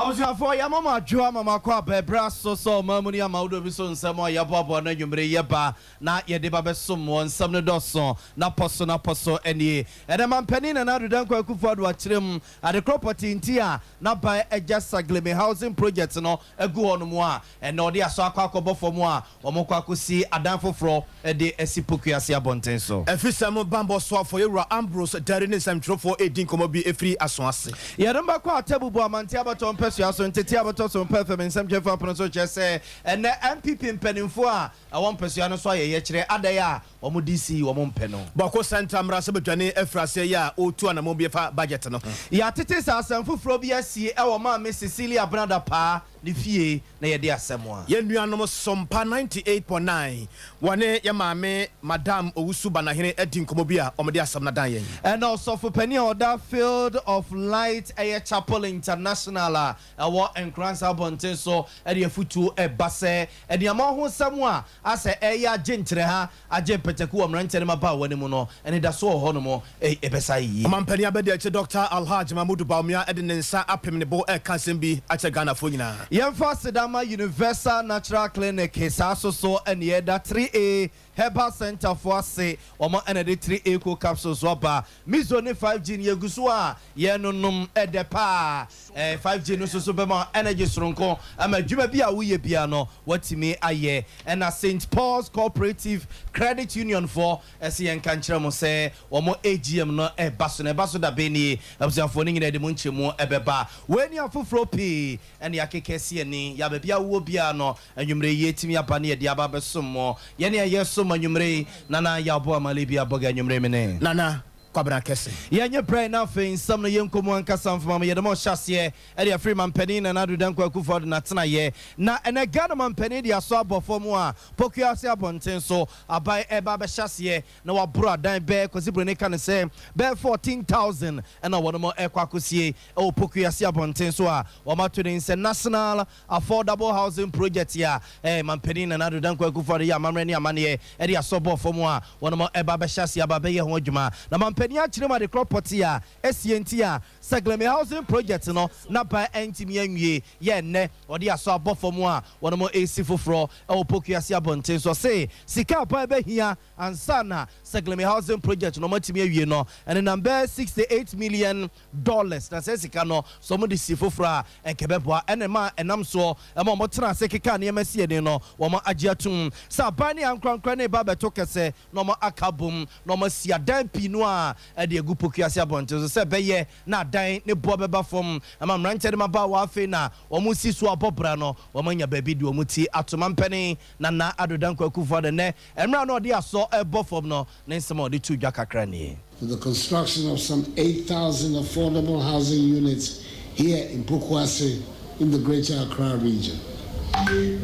was your for your mama, Joa, Mama Quabe, Brasso, so Mamunia Maudo Bison, Samoa, Yababa, and you may yaba, not yet the someone, some dosso, not posso, any. And a man penning and other than Quaku watch him at the property in Tia, not by a just a glimmy housing project, no, a go on moi, and no dear Saka for moi, or Mokaku see a damn for a de Esipukia Bontenso. A Fisamo Bambo swap for your Ambrose, Darines and Trofo, a dinkomobi, a free as once. Yadamba table Mantiabaton Persuasion, and Tetiabatos on performance, some Jeff Apono just say, and the MPP in Penninfoa, I want Persuano Soya, Yatre, Adaya, or Mudisi, or Mompeno. Boko Santa Mrasabajane, Efraseya, O2 and a Mobia budget. Ya Titis are some for Frobia, see our mamma, Miss Cecilia Branda Pa, the fee, near dear someone. Yenuano Sompa 98.9, one Yamame, Madame Usubana, Edin Komobia, or Media Samnadayan. And also for Penny or that field of light air chapel international, a war and Grants Abonteso, and your futu a basse, and the amount somewhere as a air gentreha, a jempeteku, Rantanima Bawanemono, and it does so honomo a Besai. Mampania Bedia, Dr. Alhaj Mahmoud Baumia, Edin Sa Apimbo, a Kasimbi, at a Ghana Fugina. Yemfa Sedama Universal Natural Clinic, Kesaso so, and yeda 3A. Herbal Center for say, Oma and 3 eco capsules wapa, Mizone 5G Yagusua, Yenunum Edepa, 5G no Superman Energy Stronko, I'm a Jumabia Uye Piano, what me aye, and a St. Paul's Cooperative Credit Union for SCN Cantramo say, or more AGM no a basso da Beni, observing in the Munchimo Ebeba, when you are full floppy, and Yakesi, Yabia Wubiano, and you may yet me up near Diababa Sumo, Yenia yes. Manyumre nana ya bo malibia boga nyumre mene nana kwabra kese yenye pray na fe some no yenkomu anka samfama ye demo hyase e de freeman pani na nadu dan kwaku for na tena ye na ene Ghana man pani de aso abofo mu a pokuase abonten so abai eba be hyase na wabro dan be kwasibro ne kan se be 14,000 and na wono mo ekwakosie e pokuase abonten so a wo ma to den se national affordable housing project ya man pani na nadu dan kwaku for ya mamre ne amane e de aso abofo mu a wono mo eba be hyase aba be ye ho adwuma na man Chirima the crop potia, SCNT, Sagleme housing project, no, not by Antimi, ne, or the Asa Bofomwa, one more AC for fro, or Pokiasia Bonte, so say, Sika Babe here, and Sana, Sagleme housing project, no Matimi, no, and a number $68 million. That's Sikano, somebody Sifufra, and Quebecwa, and a man, and I'm so, among Motra Sekikan, MSC, no, Wama Ajiatum, Sabani and Crancrane Baba Tokase, no more Akabum, no more Sia Dan Pinoir. E de gupo kiase bonte so be ye na dan ne bo beba fom ama mranche de maba wa afi na omusi so abobra no omanya baby de omuti atoma mpani na adodan kwaku de ne emra no de aso ebo fom no ne nsema de tudwa kakra ne. For the construction of some 8,000 affordable housing units here in Pokuase in the Greater Accra region.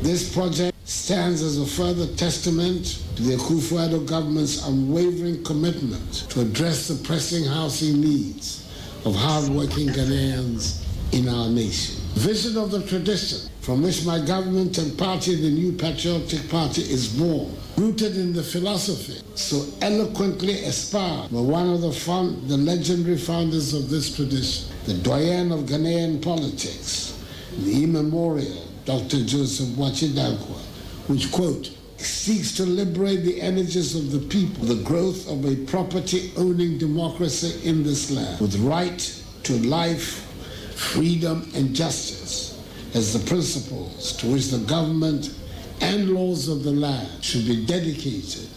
This project stands as a further testament to the Akufo-Addo government's unwavering commitment to address the pressing housing needs of hard-working Ghanaians in our nation. Vision of the tradition from which my government and party, the New Patriotic Party, is born, rooted in the philosophy so eloquently espoused by one of the legendary founders of this tradition, the doyen of Ghanaian politics, the immemorial Dr. Joseph Boachidankwa, which, quote, seeks to liberate the energies of the people, the growth of a property-owning democracy in this land, with right to life, freedom, and justice as the principles to which the government and laws of the land should be dedicated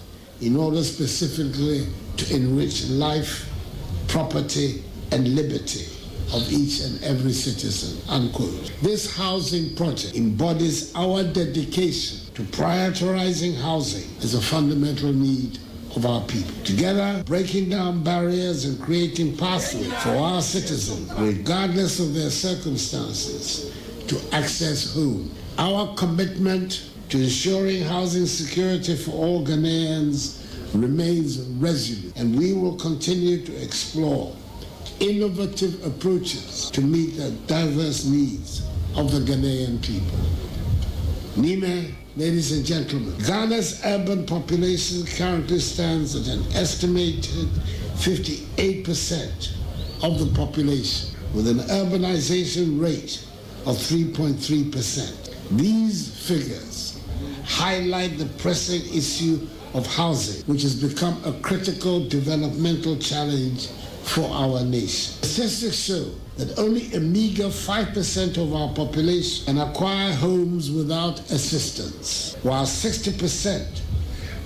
in order specifically to enrich life, property, and liberty of each and every citizen, unquote. This housing project embodies our dedication to prioritizing housing as a fundamental need of our people. Together, breaking down barriers and creating pathways for our citizens, regardless of their circumstances, to access home. Our commitment to ensuring housing security for all Ghanaians remains resolute, and we will continue to explore innovative approaches to meet the diverse needs of the Ghanaian people. Nime, ladies and gentlemen, Ghana's urban population currently stands at an estimated 58% of the population, with an urbanization rate of 3.3%. These figures highlight the pressing issue of housing, which has become a critical developmental challenge for our nation. Statistics show that only a meager 5% of our population can acquire homes without assistance, while 60%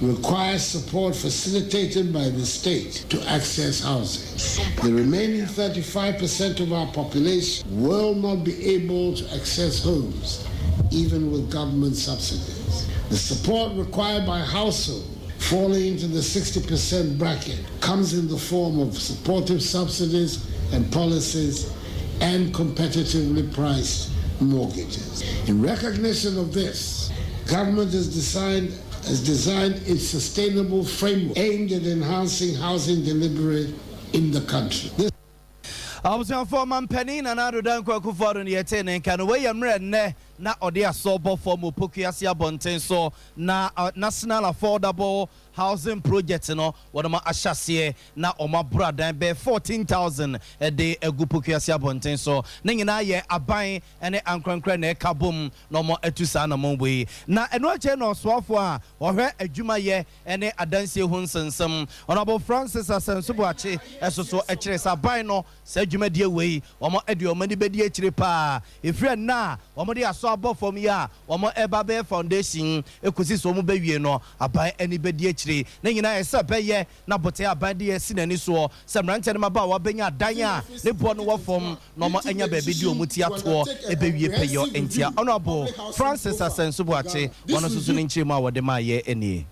require support facilitated by the state to access housing. The remaining 35% of our population will not be able to access homes, even with government subsidies. The support required by households falling into the 60% bracket comes in the form of supportive subsidies and policies and competitively priced mortgages. In recognition of this, government has designed its sustainable framework aimed at enhancing housing delivery in the country. I was on for Penny and I don't go for the attending can away and red na odia sobo for Mupukiasia Bonten so na national affordable housing project no wadama ashasie na oma brada be 14,000 a day a gupukiasia bonten so ningina ye aban ene ankrankra na kabum no mo etusa na monwe na eno ache no soafo a ohwe adwuma ye ene adansie hu nsensem honorable Francis Asensubuachi esoso ekire saban no sa adwuma die wei omo ede omani bedi ekire pa efre na omo de aso abofom ya omo eba be foundation ekusi so mo bewie no aban ene bedi ekire na nyina esa beye na bote abande esi nani so semrante ne maba wa benya dan a ne bo no wofom no mo anya ba bi di omuti ato ebewie peyo entia honorable Francis Asensubuachi ono susu ne nchima wa de ma ye eni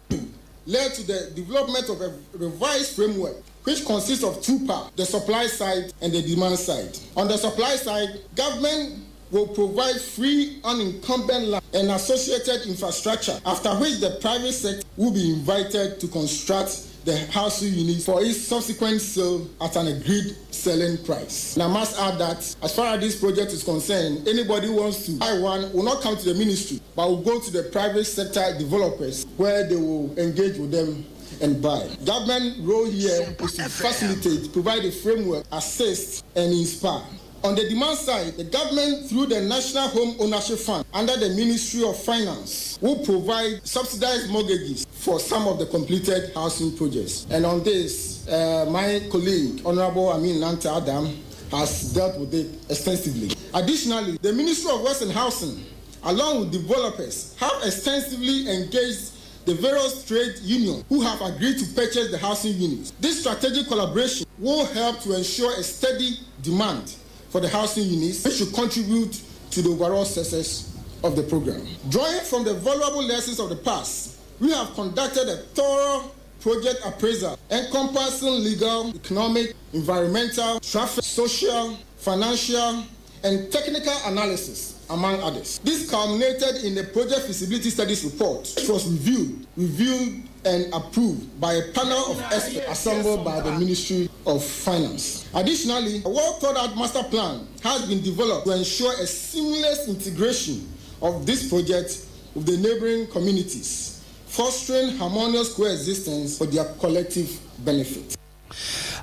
led to the development of a revised framework which consists of two parts, the supply side and the demand side. On the supply side, government will provide free unencumbered land and associated infrastructure, after which the private sector will be invited to construct the housing units for its subsequent sale at an agreed selling price. And I must add that as far as this project is concerned, anybody who wants to buy one will not come to the ministry, but will go to the private sector developers where they will engage with them and buy. Government role here is to facilitate, provide a framework, assist and inspire. On the demand side, the government, through the National Home Ownership Fund under the Ministry of Finance, will provide subsidized mortgages for some of the completed housing projects. And on this, my colleague, Honorable Amin Nanta Adam, has dealt with it extensively. Additionally, the Ministry of Works and Housing, along with developers, have extensively engaged the various trade unions who have agreed to purchase the housing units. This strategic collaboration will help to ensure a steady demand for the housing units, which should contribute to the overall success of the program. Drawing from the valuable lessons of the past, we have conducted a thorough project appraisal encompassing legal, economic, environmental, traffic, social, financial, and technical analysis, among others. This culminated in the project feasibility studies report, which was reviewed and approved by a panel of experts assembled by the Ministry of Finance. Additionally, a well-thought-out master plan has been developed to ensure a seamless integration of this project with the neighboring communities, fostering harmonious coexistence for their collective benefit.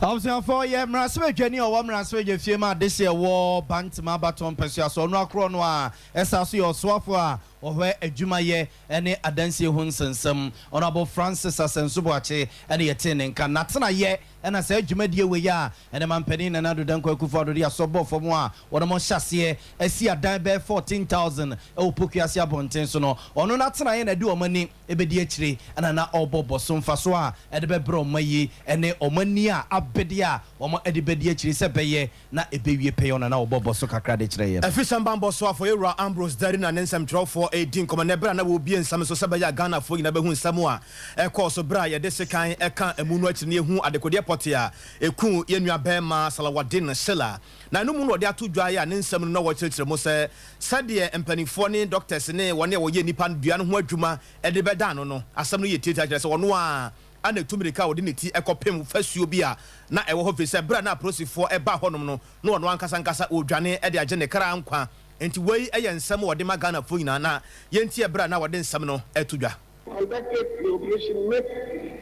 I was on for ye Mraswe Jenny or Mraswe Fima this year war Bantima Baton Persia so no cronwa SRC or Swafwa or where a Jumaye any Adansi Hunsensum Honorable Francis Asensubuachi and the attending can Natana ye and I said Jumedia we ya and a man penny and another Danko for the Asobo for moi or the Monchassier I see a dime bear 14,000 O Pukiasia Bontensono or no Natana and I do a money ebedietri and an obo bosom faswa and the bebro mayi and the omania abedia or more edibedietri sebeye na ebewie pay on an obo bosoka credit. A fish and bamboo swap for Era Ambrose Darin and then some draw for 18 come never and I will be in some so sabaya Ghana for in Abahun Samoa a course of Braya Desekai Eka and Moonwatch near whom at the Kodia Potia a coon Yenua Bema Salawadin Silla. Now no moon or there two dry and then some no what church Mose Sadia and Pennyphony doctors in a 1 year Nipan Bian Huajuma and the Bedano no assembly teachers or noa. And the Tumika Odinity Ecopim first you be a na a office a brand up process for a bahono no one Casancasa or Jane at the Agenda Caramqua and to weigh a and some of the Magana Fuina na Yentia Brana or then Samno etuja. Conducted the operation with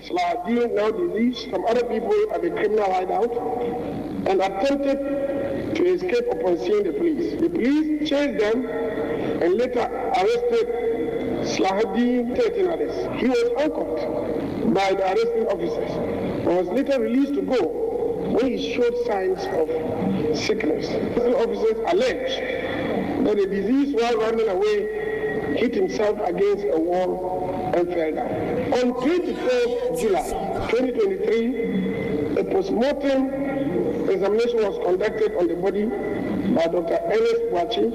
Sladi, now released from other people at the criminal hideout and attempted to to escape upon seeing the police. The police chased them and later arrested Slahaddin 13 others. He was handcuffed by the arresting officers and was later released to go when he showed signs of sickness. The officers alleged that the disease while running away hit himself against a wall and fell down. On 24th July 2023, a post-mortem examination was conducted on the body by Dr. Ernest Wachi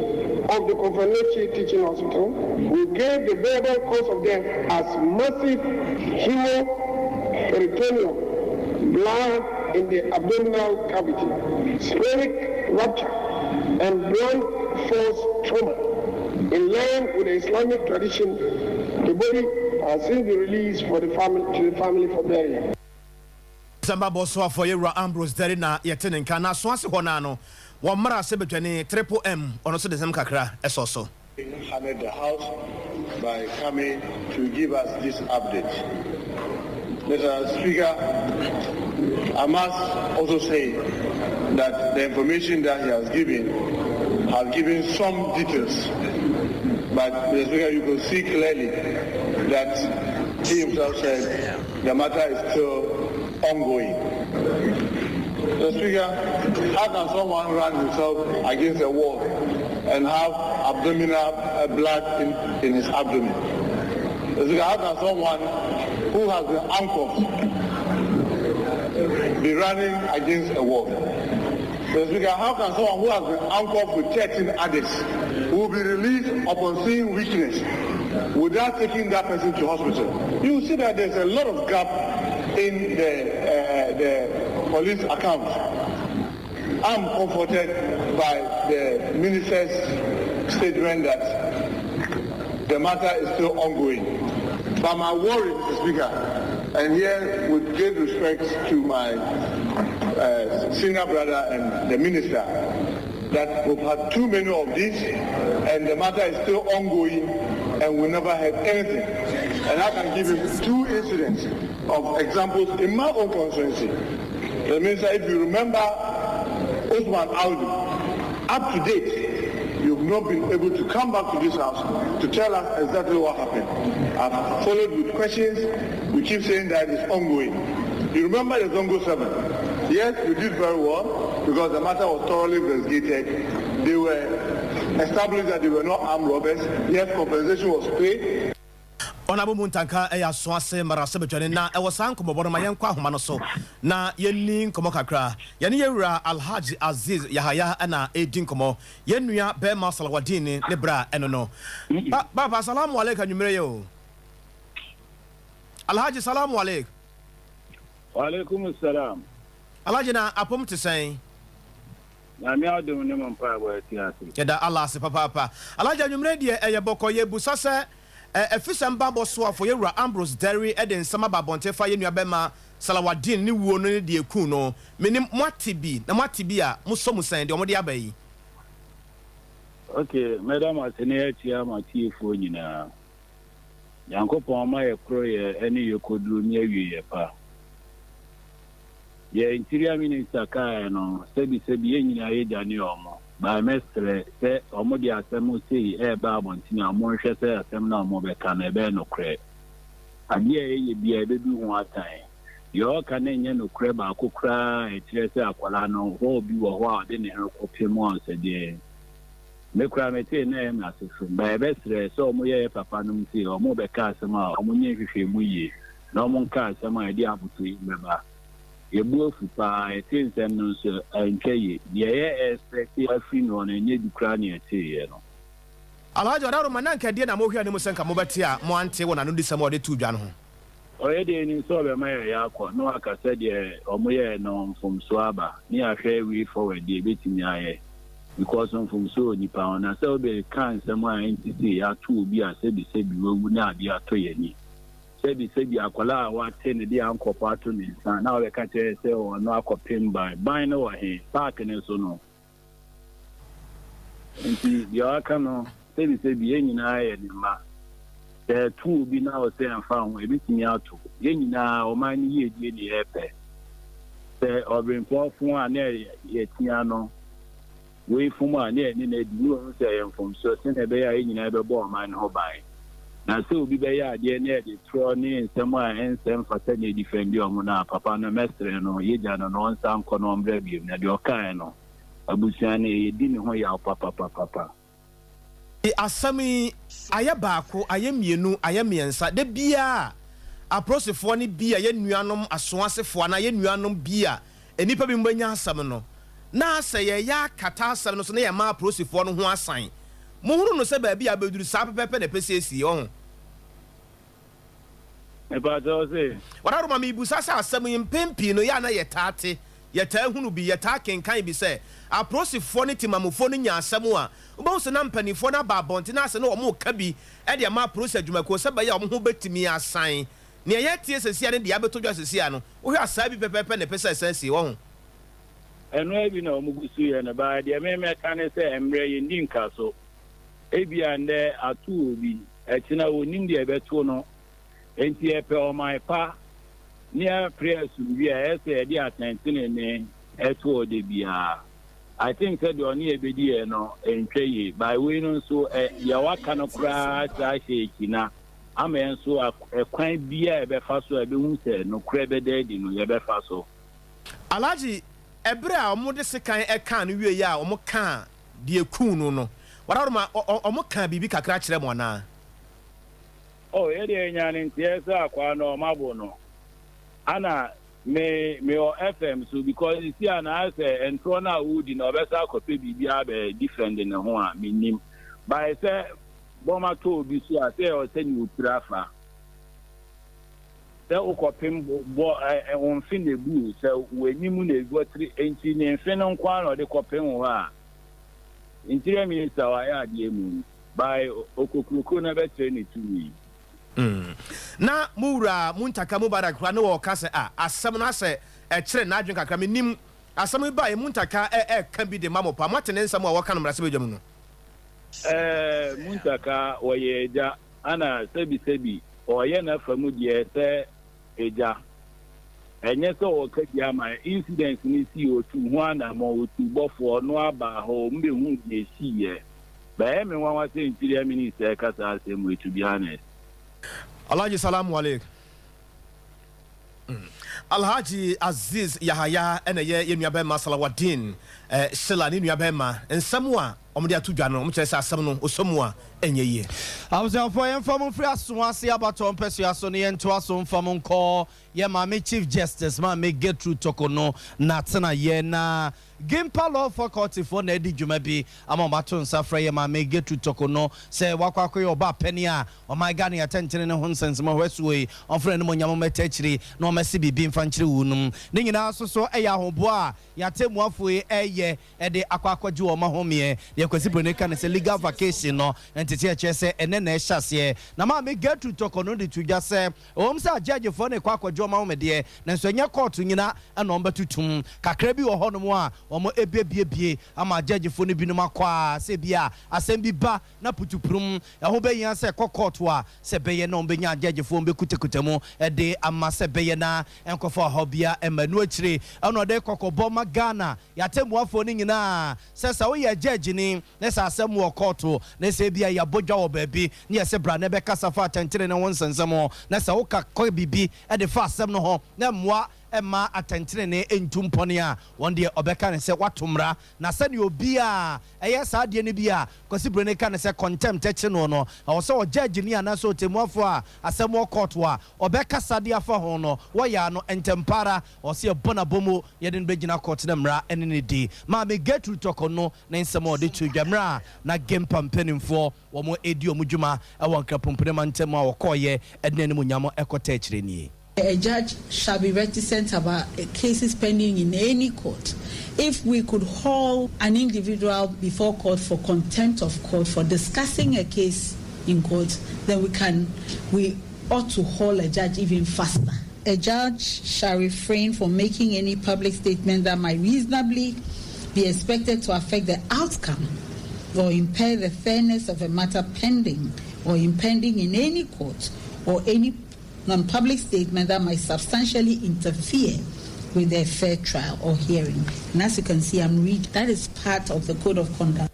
of the Confirmatory Teaching Hospital, who gave the verbal cause of death as massive hemoperitoneal blood in the abdominal cavity, splenic rupture, and blunt force trauma. In line with the Islamic tradition, the body has since been released to the family for burial. Samba boso for Yura Ambrose Derina Yetenen Kana Swansi Honano, one Mara Sebetani, Triple M, on also the Zemkakra, as also. Hammered the house by coming to give us this update. Mr. Speaker, I must also say that the information that he has given some details. But Mr. Speaker, you can see clearly that he himself said the matter is still ongoing. Mr. Speaker, how can someone run himself against a wall and have abdominal blood in his abdomen? Mr. Speaker, how can someone who has been handcuffed be running against a wall? Mr. Speaker, how can someone who has been handcuffed with 13 others who will be released upon seeing weakness without taking that person to hospital? You see that there's a lot of gap in the police account. I'm comforted by the minister's statement that the matter is still ongoing. But my worry, Mr. Speaker, and here with great respect to my senior brother and the minister, that we've had too many of these and the matter is still ongoing and we never had anything. And I can give you 2 incidents of examples in my own constituency. The minister, if you remember Osman Audu, up to date, you've not been able to come back to this house to tell us exactly what happened. I've followed with questions. We keep saying that it's ongoing. You remember the Zongo 7? Yes, we did very well because the matter was thoroughly investigated. They were established that they were not armed robbers. Yes, compensation was paid. Honorable Muntanka eya soase marase betwane na e wosan komobono ma yenkwa homa no so na yenni komo kakra yene yewura Alhaji Aziz Yahaya na edin komo yenua be ma Salawadin ne bra eno no baba salamu alaykum nyumere yo Alhaji salamu alaykum wa alaykum assalam Alhaji na apom tesen na mi adum ne mo pa bo tiasi yeda Allah se papa Alhaji nyumere de eye boko ye busase efisem babo so for Yura Ambrose Derry eden sama babonte fa yenua bema Salawadin ni wuo no de eku no menim mwatibi na mwatibi a muso musan de omode abayi. Okay, madam atene atia matifo nyina yankopon ma ye kro ye eni yekoduru ni awie ye pa ye interior minister ka no sebi ye nyina ye jani omo ba mestre se omodi asemu sei ba abontina mo hwe se asem na mo be ka na be no kre ade ye bia be bi ho atan yo ka na nye no kre ba akokra etire se akwala no ho bi wo ho a de ne kopie mo se de me kra mete na em asefu ba be stre se omo ye papa no mti omo be ka asem a omo nye hwehwe mu yi na omo ka asem a de abutu yi meba yebu ofupa etinsem no so ankaye ye expect afi no na nye dukra ne etiye no Alhaji Odaro mananka de na mo hwia ne mo senka mo beti a mo ante wona no disem o de tu dwa no ho oye de ni so be ma ya akọ no aka se de omo ye no mfumso aba ni ahwe we forward de betimi aye because mfumso nipa ona se obe kan sem a entity ya tu obi a sebi wewu na ade atoye ni sebi akwala wa tene di ankopo ato ni san na we ka che se o no akopim by no wa he park ne so no enti ya aka no sebi enyina ye ni ma the two bi na o se anfa ho ebitimi ato yenyina o man ni ye die ni epe se obinfo fun a na ye tia no we from one near new say from certain a bear in a born man ho by. Now so be bear near the throne in somewhere and some for 10 years defend your mona, papa no mestre no yejan and on some conom review, na your kind no. Abusiane didn't ho ya papa. Asami ayabako ayemienu ayemiensa de bia aprosefo ne bia ye nuanom asoasefo na ye nuanom bia enipa bi mbanya asam no na se ye ya kata asam no so na ye ma aprosefo no ho asan mo hunu no se ba bia beduru sa pepepe na pese esi ho e ba do se wadaro ma mi busa sa asam yimpempi no ya na ye tate ye ta hunu bi ye ta kenkan bi se aprosefo ne timamofo no nya asam a About some penny for na babontina se no mo ka bi e de ma process adwumako se ba ya mo ho betimi asan ne ye tie sesi ane de abeto dwa sesi ano wo hwa sa bi pepepe ne pesa sensi wo ho eno ebi na mo gusu ye na ba de me kan se emre ye ndi nka so ebi ande atu obi etina onim de ebeto no enti e pe o mai pa ni a press bi a se de atentene ne eto de bia I think that you need a video no entry by winning so Yawaka no crash na amen so a quite beer be fast so be no crebe dead no ye be fast so Alaji ebre a omo de sekan e kan no wie ya omo kan de ekun no wadaro ma omo kan bibi kakra kire mo na oh ye de nya ni ntiesa akwa no mabo no ana me o FM so because you see an answer and throw na wood in obesa copy bibia be different in ho a minim by say boma to bi so a say o say you trafa say o kopim bo on fin de bu say wenimu na ego 3 enti ne fin no kwa no de kopim ho a interior minister wa ya de mu by okokruko na be train to me na mura muntaka mubarak kwa no wo kase asam na se e kire na adwen kakra menim asam ba e muntaka kan bi de mamopa matene nsam a wo kan mra se bedwam no muntaka oye ja ana sebi oye na famu de se eja enye so o ka dia ma incident ni si otu ho ana mo otu bofo no aba ho mbe hu de si ye ba me wan wa se interior minister kasa asem to be honest. Alhaji salamu alaikum. Alhaji Aziz Yahaya ene ye nuabe ma Salawadin Shila ni nuabe ma ensam a omde atudwa no omkere se asam no osomu a enye ye awusan for yen fam free aso ase abaton pesu aso ne yen to aso fam nko ye ma me chief justice ma me get through tokono na tena ye na Gimpa law faculty for na di dwuma bi ama baton safra ye ma me get through tokono se wakwakoy oba pani a o my god ne atentene ne ho nsensema hwesuwe on frɛ no mo nyamo metachiri na o masi bibi mfa nkyere wunum ne nyina so eya hobo a yatemu afoi eye de akwakwaji o ma homie ye kwasi bronika ne se legal vacation no entete eche se ene na ehase na ma me get through tokono de tudwa se o sa judge for ne kwakwaji o ma homede na nso nya court nyina na o mbatutum kakra bi wo honom a omo ebiebie ama judge fo ne binom akwa se bia asem bi ba na putuprum ho be yan se court a se beye na ombenya judge fo mbe kutekutemu de ama se beye na enkofo hobia emanu akire ono de kokobo magana yatemu afo ni nyina se sa wo ye judge ni na se asem wo court na se bia ya bodwa wo baabi na se bra na be kasa fa atentire na won sensemo na se wo ka ko bibi e de fa asem no ho na moa Emma atentene ne entumpone a wonde obeka ne se watomra na se ne obi a eye saade ne bi a kwasi brone ka ne se contempt eche no o se o judge ni ana so temuafo a asemo court a obeka sade afa ho no wo ya no entempara o se bona bomo ye de begina court na mra ene ne di ma me get to talk no na nsemo de tudwamra na game pampanimfo wo mo edi omudwuma e won krapompene mantem a wo koye ene ne munyamo ekota ekire ni. A judge shall be reticent about cases pending in any court. If we could haul an individual before court for contempt of court for discussing a case in court, then we ought to haul a judge even faster. A judge shall refrain from making any public statement that might reasonably be expected to affect the outcome or impair the fairness of a matter pending or impending in any court, or any non-public statement that might substantially interfere with a fair trial or hearing. And as you can see, I'm reading. That is part of the code of conduct.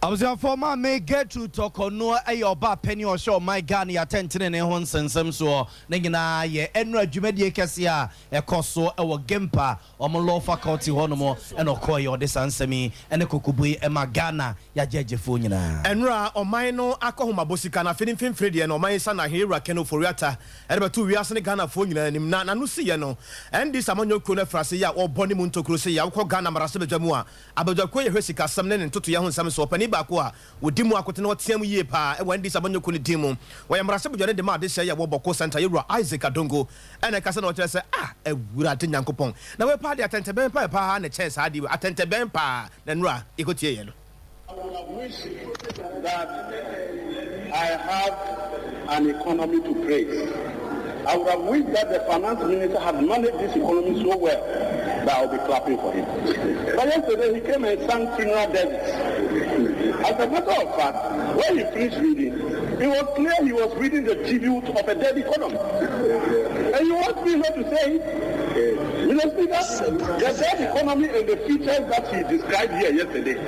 I was your former may get to talk on no a penny or show my gun ya tentin and hons and some so Nagina ye enra Jumedia Cassia a coso our gempa or law faculty honomo and okoy or the sansemi and the kukubui and magana ya jejefuna enra or mino akohoma bosikana feeding fin Freddy and or my son a hero keno foriata and about 2 years in Ghana for you and him nanusiano and this among your kuna frasia or bonimunto crucia Ghana Marasaba Jamua about the Koya Hesika some and to young some so penny bakwa with Dimu Akotino Tiamu Yepa and when this among kuni Dimu where Marasaba de Ma this year Woboko Santa Yura Isaac Adongo and a cousin or say a Wuratin Yankopon. Now we're party attend to Bempa and a chance had you attend to Bempa then Ra Ikotian. I wish that I have an economy to praise. I would have wished that the finance minister had managed this economy so well that I would be clapping for him. But yesterday he came and sang funeral service. As a matter of fact, when he finished reading, it was clear he was reading the tribute of a dead economy. And you want me not to say it? Mr. Speaker, the dead economy and the features that he described here yesterday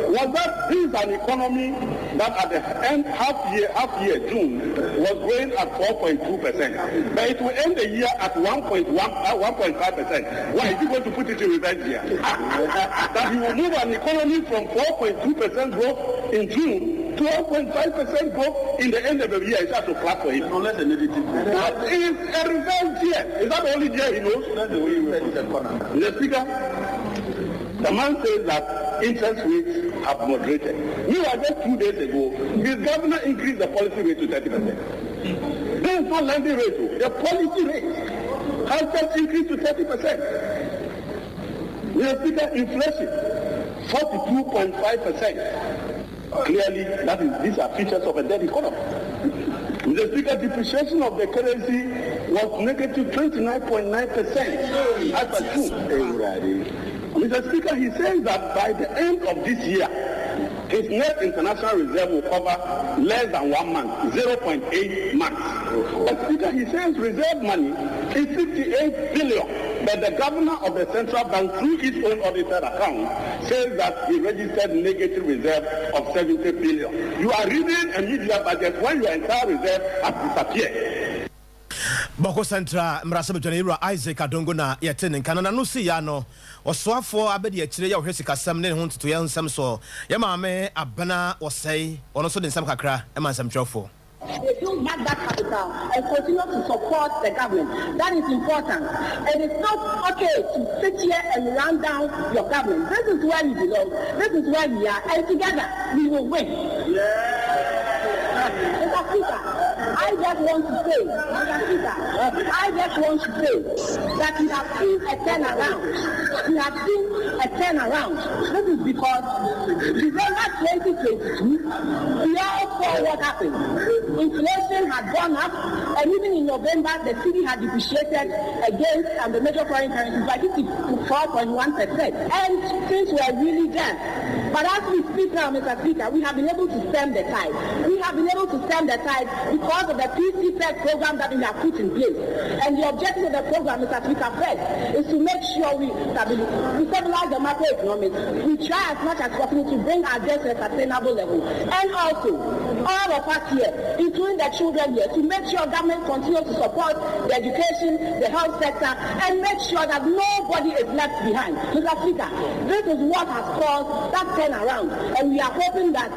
was that this is an economy that at the end half year June was growing at 4.2%, but it will end the year at 1.5%. Why is he going to put it in reverse here? That he will move an economy from 4.2% growth in June to 1.5% growth in the end of the year. It's has to clap for him. Unless a negative. That is a reverse year. Is that the only year he knows? That's the way he read the economy. Mr. Speaker, the man says that interest rates have moderated. Meanwhile, just 2 days ago, his governor increased the policy rate to 30%. This is not lending rate. The policy rate has just increased to 30%. Mr. Speaker, inflation, 42.5%. Clearly, these are features of a dead economy. Mr. Speaker, depreciation of the currency was negative 29.9% as per June. Mr. Speaker, he says that by the end of this year, his net international reserve will cover less than 1 month, 0.8 months. But Speaker, he says reserve money is 58 billion, but the governor of the central bank, through his own audited account, says that he registered negative reserve of 70 billion. You are reading a media budget when your entire reserve has disappeared. Boko Central Mrasaba Janira Isaac Adongo na yetene kanana no si ya no oswafo abedi akire ya ohwesi kasam ne ho ntoto ya nsam so ya maame abana osei ono so de nsam kakra e man sam twofo. They don't have that capital and continue to support the government. That is important. And it's not okay to sit here and run down your government. This is where we belong. This is where we are. And together we will win. Mr. Speaker, I just want to say that we have seen a turnaround. We have seen a turnaround. This is because December 2022, we all saw what happened. Inflation had gone up, and even in November, the cedi had depreciated against the major foreign currencies by 54.1%. And things were really there. But as we speak now, Mr. Speaker, we have been able to stem the tide. We have been able to stem the tide because of the PCPEC program that we have put in place. And the objective of the program, Mr. Speaker, first, is to make sure we stabilize the macroeconomics. We try as much as possible to bring our debt to a sustainable level. And also, all of us here, including the children here, to make sure government continues to support the education, the health sector, and make sure that nobody is left behind. Mr. Speaker, this is what has caused that turnaround, and we are hoping that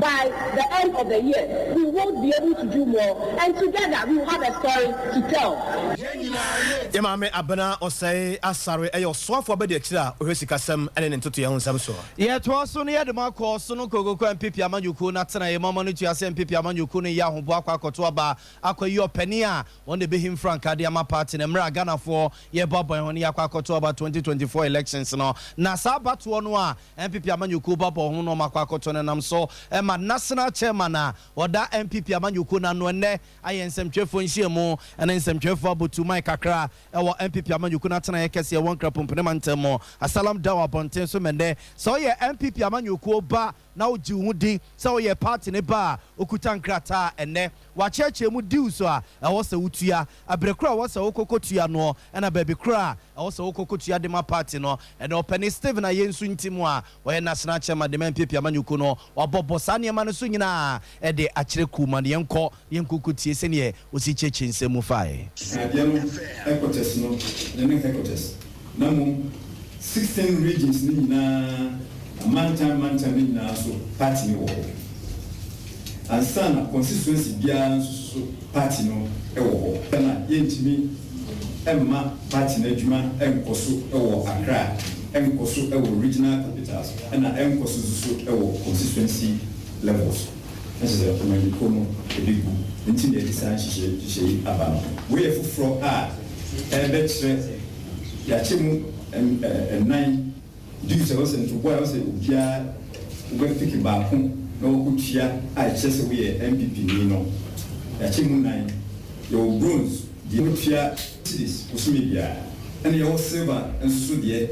by the end of the year, we will be able to do more, and together we will have a story to tell. Yamame Abana Osei Asare Ayo Swafo Abedi Akira Ohesikasem and Ntoto Yahun Samso. Yet was so near the Marco Sono Kogo and Pipi Amanuku, Natana, Mamma to Yasen Pipi Amanuku, Yahoo Baka Kotuaba, Aqua Penia, on the Behim Frank Adiama party, and Mra Ghana for Yebob and Yakwa Kotuaba 2024 elections. No, Nasa Batuanwa, and Pipi Amanuku, Babo, Huno Makwakoton, and I'm so, and my national chairman, or that MPP Amanuku, and when I am some Jeffo in Shiamo, and then some Jeffo to my Kakra, our MPP Amanuku, Natana, Cassia, one crap on Penamantemo, a salam dawa upon Tenso Mende, so yeah, MPP Amanuku, ba. na oji hu di se wo ye party ne ba okuta nkrata ene wa cheche mu diu so a wo se wutua abrekura wo se wokokotua no na baby kura wo se wokokotua de ma party no ene openi Steven Ayensu ntimu a wo ye national chairman de MPP amanyuku no wabobo sane ma no so nyina e de akire kuma ne yenkokotie se ne osi cheche nsemu fae headquarters no the headquarters namo 16 regions ni nyina manta ni nyina so party ni wo and sana constituency bia so party no e wo na yentimi emma party na adwuma enkoso e wo Accra enkoso e wo regional capitals na enkoso so e wo constituency levels this is a command kono edigu ntin de design hye aba we e fufro a betre ya chemu nine do se was into boy was obia we pick ba ko no kutia a chese we MPP ni no ya chemu nine your bronze the kutia cities usumibia and your silver and so de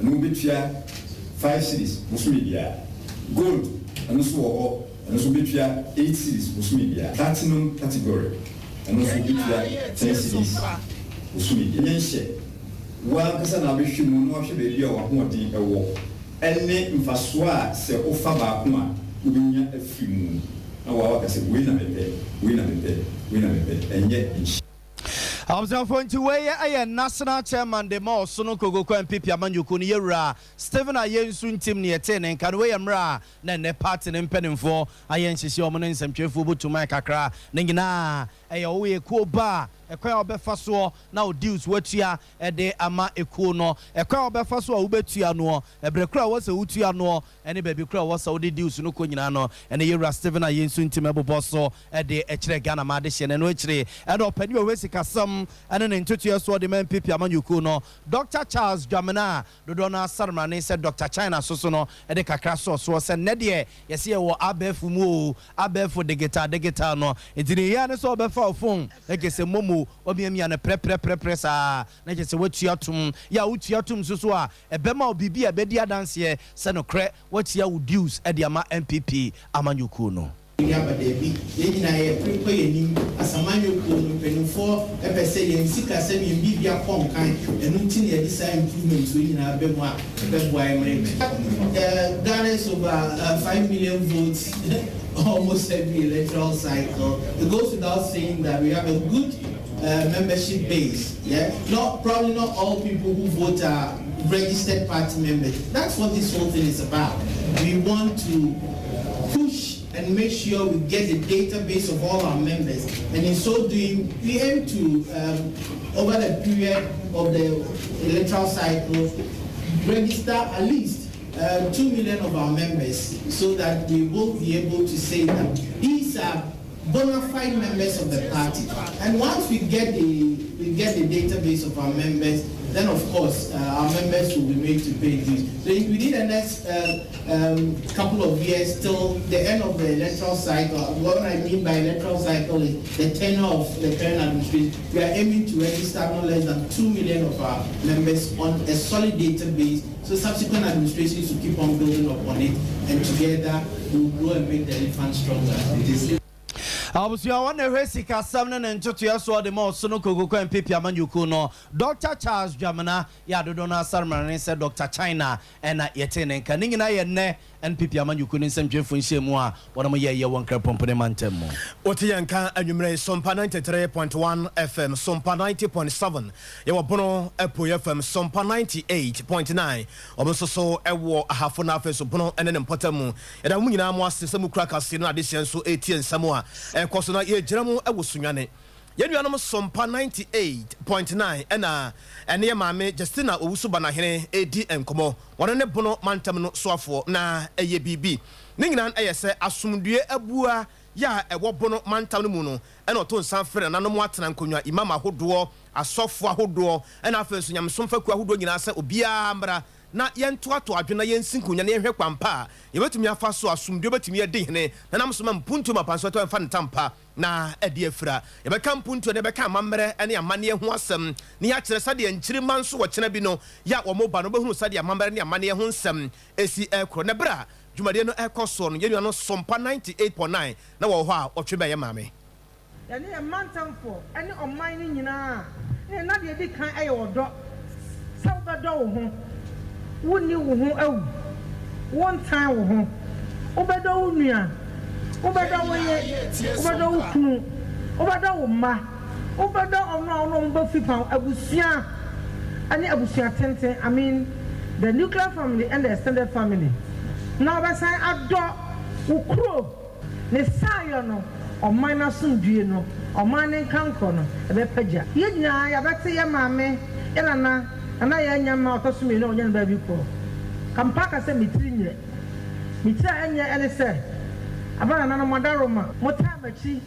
no bitia 5 cities usumibia gold and so and so bitia 8 cities usumibia platinum category and so bitia 10 cities usumibia nyenhye wa kasa na behwe mu no ahwe bebi a wa hoɔden ɛwɔ ɛne mfaso a sɛ ofa ba ko a ubinya afi mu na wa kasa we na mepɛ ɛnyɛ Abzafo nti we ye national chairman de ma osono kogoko MPP amanyuku ni yewura Steven Ayensu ntim ne yete ne nka we yemra na ne party ne mpanimfo ayenhyehye omo ne nsamtwefo botuma kakra ne nyina eye wo ye ko ba ekwan obefa so na odius watua de ama ekuo no ekwan obefa so a wobetua no ebrekura wo se wotua no ene baby kura wo se wode dius no ko nyina no ene yewura Steven Ayensu ntim ebobo so de ekire Ghana ma de hye ne no ekire e do pani we sikasam ene ne ntotua so de MPP amanyuku no Dr. Charles Dwamena dodona sarmane se Dr. China so no de kakra so se ne de yese wo abefu mu abefu digital no entini ya ne so obefa phone ekese momo obiamia ne pre sa na je se watua tum ya watua tum so a ebema obibi a bedi adanse se no kre watia udius e de ama MPP amanyuku no yaba debi yina ye prepare yenim asamanyo ko no penufo epese ye nsika se mi bibia konkan enu nti ne design improvement so yina bemu a beboa emre Ghana is over 5 million votes almost every electoral cycle. It goes without saying that we have a good membership base. Yeah, probably not all people who vote are registered party members. That's what this whole thing is about. We want to push and make sure we get the database of all our members, and in so doing, we aim to over the period of the electoral cycle register at least 2 million of our members, so that we will be able to say that these are bona fide members of the party. And once we get the database of our members, then of course our members will be made to pay dues. So within the next couple of years till the end of the electoral cycle, what I mean by electoral cycle is the tenure of the current administration, we are aiming to register no less than 2 million of our members on a solid database, so subsequent administrations will keep on building upon it, and together we'll grow and make the elephant stronger. It is Abusia wana hwesika samne ne ntoto so de ma so no kogoko MPP amanyuku no Dr. Charles Dwamena ya dodona asarmane se Dr. China ena yete ne nka nyina ye ne NPP amanyuku ne nsɛmdwefo nhyiemu a wɔn mo yɛ won krapɔmpone mantam mo wote yanka anwumre Sompa 93.1 FM Sompa 90.7 yɛwɔ bono Apo FM Sompa 98.9 ɔmo so ɛwɔ ahafo na afɛ so bono ɛne ne mpɔtamu yɛda mu nyinaa mo asese mu kura kase no adehye nso etie nsɛm a ɛkɔ so na yɛgyina mu ɛwɔ sunwane yɛnuanom Sompa 98.9 ɛna ɛne yɛ maame Justina Owusu Banahene edi enkomo wɔn ne bono mantam no soafo na ɛyɛ bibi ne nyinaa ɛyɛ sɛ asomdue abua ya ɛwɔ bono mantam no mu no ɛna ɔto nsan frɛ na no mo atena nkonwa imam ahodoɔ asɔfo ahodoɔ ɛna afɛ so nyamsomfa ku ahodoɔ nyinaa sɛ obiara mbra na yentoato adwena yensinkunya na yehwe kwampa yebetumi afa so asomdue betumi edi hene na nam so mampuntu mapanso to emfa ntampa na edi afira yebeka mpuntu ne beka amamre ene amane ho asem ne ya kire sade nkyiri manso wo kina bi no ya wo moba no behunu sade amamre ne amane ho nsem esi ekro ne bra dwumade no ɛkɔ no yɛnua no Sompa 98.9 na wɔ hɔ a ɔtwe bɛyɛ maame yɛne yɛ mantamfo ɛne ɔman no nyinaa ne na deɛ di kan ɛyɛ wɔdɔ sɛ wobɛdɔ wo ho wonni wo ho awu wontan wo ho wobɛdɔ wo nua wobɛdɔ wo yɛ wobɛdɔ wo kunu wobɛdɔ wo mma wobɛdɔ ɔno a ɔno bɛfi pam abusua ɛne abusua tenten I mean the nuclear family and the extended family na ɔbɛsan adɔ wo kuro ne saayɔ no ɔman no asomdue no ɔman ne nkankɔ no ɛbɛpagya yɛn nyinaa yɛbɛte yɛ maame yɛnana ana yɛanya ma ɔtɔ so mmienu a ɔnyɛ no baabi kɔ kampa ka sɛ metiri nyɛ metiri a ɛnyɛ ɛne sɛ abanana no mɔdaroma motaa m'akyi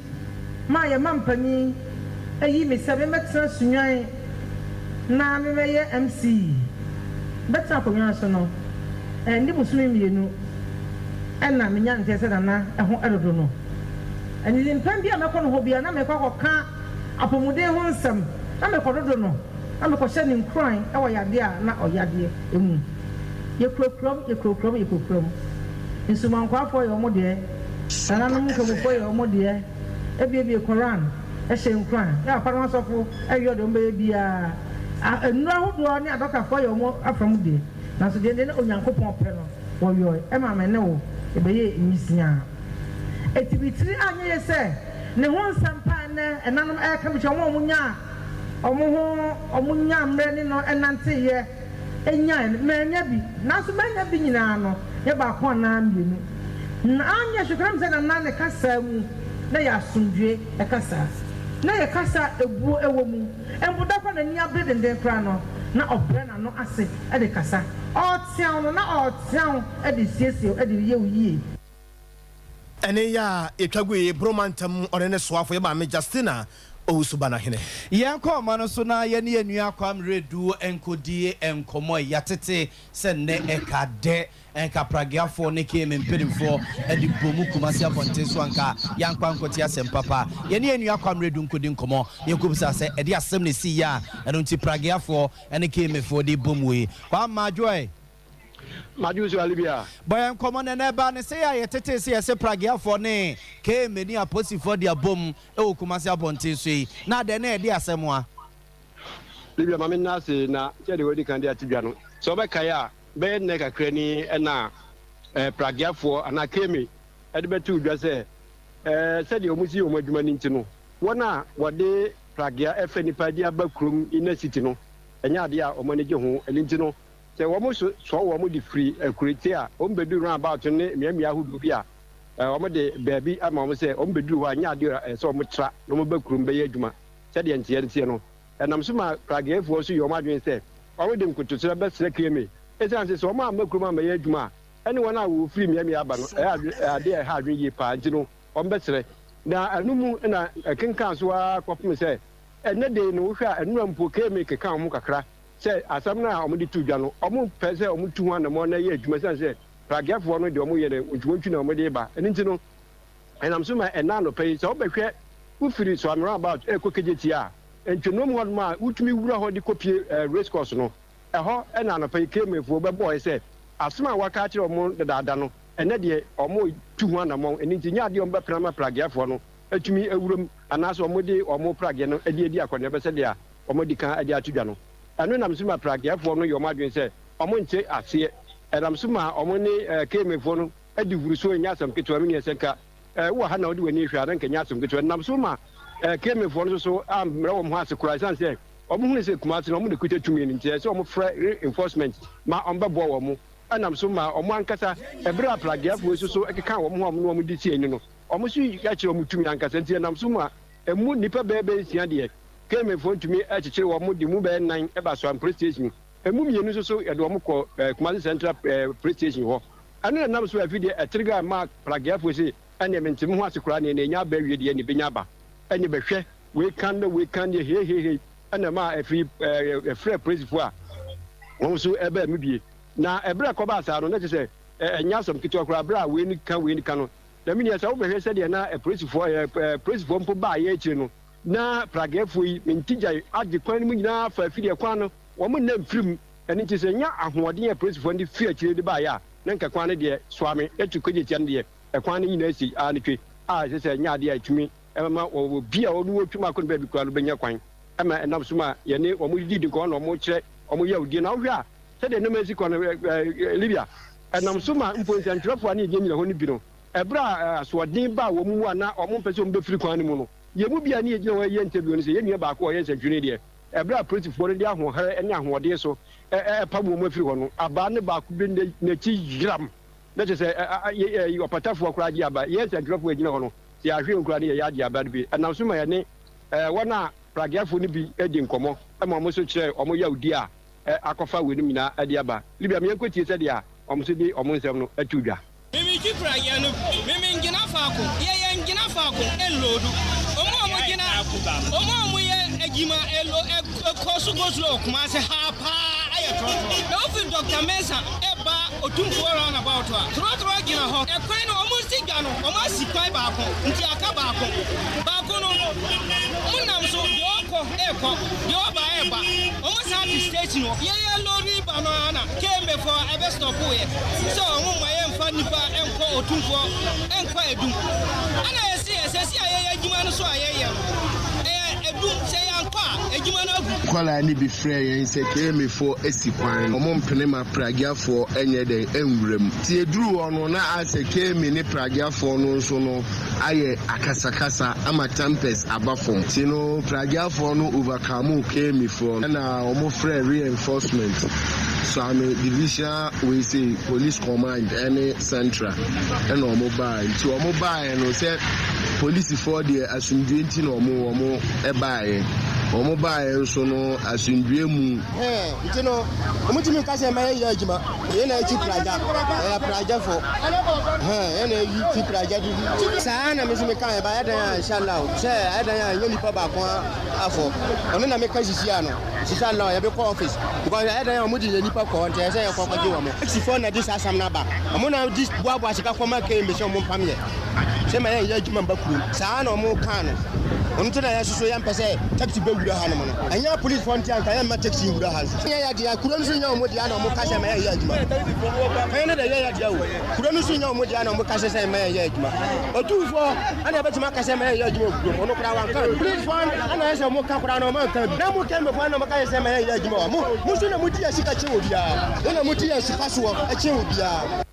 ma yɛ ma mpanyin ayi me sɛ memɛtena sunwan na memɛyɛ MC bɛtena akonnwa so no ɛnde bosome mmienu ɛna menya ntɛ sɛ nana ɛho ɛdodo no ɛne mpɛn bi a mɛkɔ no hɔ bia na mɛkɔ akɔka apɔmuden ho nsɛm na mɛkɔdodo no na mɛkɔhyɛ ne nkran ɛwɔ yadeɛ a na ɔyadeɛ ɛmu yɛkurokurom nsumankwafoɔ yɛ ɔmo deɛ nananom nkamufoɔ yɛ ɔmo deɛ ebiebie koran ɛhyɛ nkran yɛ apam asɔfo ɛyɛ ɔde ɔmo bɛyɛ biara nnura ahodoɔ ne adɔkafoɔ yɛ ɔmo afram deɛ nanso deɛ ne onyankopɔn pɛ no wɔyɔ ɛma mɛ ne wo ɛbɛyɛ nyisia etibitiri anyɛ yɛ sɛ ne ho nsɛmpa ɛnɛ ɛnanom ɛka bi kyɛ ɔmo nya mmerɛ ne no ɛnante yɛ ɛnya mɛnya bi nanso mɛnya bi nyinaa no yɛ baako anaa mmienu na anyɛ hwekram sɛ nana ne kasa mu na yɛ asomdwe ɛkasa na yɛ kasa ebuo ɛwɔ mu ɛmboda kɔ n'ani abere denden kora no na ɔbrɛ n'ano ase ɛde kasa ɔteaw no na ɔteaw ɛde siesie ɛde yɛ yie ɛne yɛ a ɛtwago yɛ bromantam ɔne ne soafo yɛ maame Justina Owusubana hene yɛn kɔ ma no so na yɛne yɛnua kwam redu enkodi enkɔmɔ yɛtete sɛ nnɛ ɛka dɛ ɛnka pragiafoɔ ne kee mempedimfoɔ ɛde bomu kumasi abɔnten so anka yɛnkwa nkɔte asɛm papa yɛne yɛnua kwam redu nkodi nkɔmɔ yɛnkɔbisa sɛ ɛde asɛm ne si yɛ a ɛno nti pragiafoɔ ɛne kee mefoɔ de bom wei kwa majoy Majusu Alibia. Boyan common and eba ne say I tete say se pragia for ne ke many aposi for their bom e kumasi abonte so na de na e de asemwa Libia mame na se na che de wedi kan de atidwa no so be kai a be ne kakra ni e na pragia for ana kemi e de betu dwa se se de omusi omu adwuma ni nti no wona wode pragia efe nipa dia ba krum ina city no enya ade a omo ne ge ho eli nti no se womo so womo di free akuriti a ombedu run about ne miamia hudu bi a womo de baabi ama womo se ombedu ho anya ade se womo tra no mo bakrum be adwuma se de ntie no enam so ma prageefo so yomo adwen se womo de nkotosira be sere keme esan se womo amakrum ama ye adwuma ene wona wo free miamia aba no ade ha adwen yi pa nti no womo be sere na anumu na kenkan so akopem se ene de no hwa enu ampo keme keka womo kakra say asam na omo di tudwa no omo pese omo tu ho na mo na ye adwuma say pragiafo no de omo ye ne odwuntwu na omo de ba eni nti no enam so ma ena no pay so obehwe ufiri so amra about ekokejeti a entwenom ho ma utumi wura ho de kopie race course no eho ena no pay kemefo be boy say asam a waka kire omo dada no ene de omo tu ho na mo eni nti nya de omo be prama pragiafo no atumi ewuram anaso omo de omo pragia no edi akone be se de a omo di kan adi atudwa no anu nam sima pragiafo no yoma adwen se omo nche ase enam sima omo ne kemefo no adi huru so nya asam ketwa me ne senka wo ha na odi wani hwa na nkenya asam ketwa nam sima kemefo no so amra wo ho ase kura san se omo hu se kumase no omo ne kuta tumi ni nche se omo fra reinforcement ma ombebo wo mo enam sima omo ankasa ebra pragiafo so ekeka wo mo no omo di tie ni no omo so ya kire omo tumi ankasa nti enam sima emu nipa bebe sia de kemefo ntumi achichire wo mo di mu be nan eba so police station emu mienu so ye de wo ko Kumasi Central police station ho anu na so afide etriga ma pragiafo se ane mentim ho asekura ne nya ba wie de ne benya ba ane behwe we kan de he ane ma afi free police fo a wo so eba mu bie na ebra ko ba sa no na se enya som kitwa kura bra we ni kan no na mini esa wo behwe se de na police fo mpo ba ye echi no na pragiafo yi mentija ade kwan mu nyina fa afide kwan no wo mo na mfrim eni ti se nya ahoɔden ya police fo ndi fi akire de ba ya na nka kwan ne deɛ swame etu kɔgye tian deɛ ɛkwan ne nyina si a ne twe a sɛ nya deɛ atumi ɛma wɔ bi a ɔno wɔtwuma akɔ no baabi kwan no bɛnya kwan ɛma ɛnam so ma yɛne ɔmo didi nkɔn na ɔmo kyerɛ ɔmo yɛ odie na ɔhwɛ a sɛdeɛ nam asi kɔ no Libya ɛnam so ma mponsiantwerɛfoɔ a ne yɛgyina nyina hɔ no bi no ɛberɛ a asoɔden ba a wɔn mu a na ɔmo mpɛ sɛ ɔmo bɛfiri kwan no mu no yɛmu bi a ne yɛgyina hɔ yɛ interview no sɛ yɛnnua baako a ɔyɛ nsɛntwene deɛ ɛberɛ a polisifoɔ no de ahoɔherɛ ne ahoɔden so ɛpam wɔn afiri hɔ no abaa ne baako bi n'akyi yiram na kyerɛ sɛ ɔpatafoɔ koraa agye aba yɛn nsɛntwerɛfoɔ agyina hɔ no sɛ yɛahwɛ nkora no yɛyɛ agye aba no bi ɛnam so ma yɛne wɔn a pragiafoɔ no bi adi nkɔmmɔ ma ɔmo so kyerɛ ɔmo yɛ odi a akɔfa wɔ no nyinaa de aba Libya meɛnkɔtie sɛdeɛ a ɔmo so de ɔmo nsɛm no atu dwa mimi kipra ya no mimi ngina faako ye ngina faako elodu omo gina omo ye ejima elo ekosu gosulo kuma se ha pa ayeto na ofi Dr. Mensa eba otumfo round about a tro gina ho ekwan no omo sigwa no omo asikwai baako nti aka baako no munam so yoko eko yo ba eba omo sa di stage no ye lori banana kembe for ebe stop we so omo maye mfa nipa enko otumfo enko edum ana yesi ayeye adwuma no so ayeye edum se yanko adwuma no agu kwala ni bi frɛ yɛn sɛ kemefo esikwan ɔmo mpene ma pragiafo enye den enwuram ti eduru ɔno na asɛ kemi ne pragiafo no nso no ayɛ akasakasa ama tempest abafom ti no pragiafo no overcome kemefo na ɔmo frɛ reinforcement so I'm a division we say police command any central and mobile to mobile and say police for the asundue no omo ebae omo bae so no asundue mu you know omo timi ka say my year adwuma ye na echi praja for na yi ti praja di sa na me so me kan ba ya dan inshallah say ya dan ya nipa ba ko afọ ono na me ka sisi ano inshallah ya be ko office because ya dan ya omo di nipa ko nte say ya ko ko di wo mo 64 na dis asam na ba omo na dis boabo sika ko ma ka me so mo pam ye say my year adwuma ba kuru sa na omo kan no onto na ya soso ya mpese taxi be wura ha no mo anya police frontier kan ya ma taxi wura ha ya dia kuro nso nya omo dia na omo ka say my year adwuma kan na da ya dia wo kuro nso nya omo dia na omo ka say my year adwuma otufo ana betima ka say my year adwuma kuro ono kra wan kan police fund ana ya say omo ka kra na omo kan na mo kan me fo na omo ka say my year adwuma mo so na mo dia sika che wo bia na mo dia sika so e che wo bia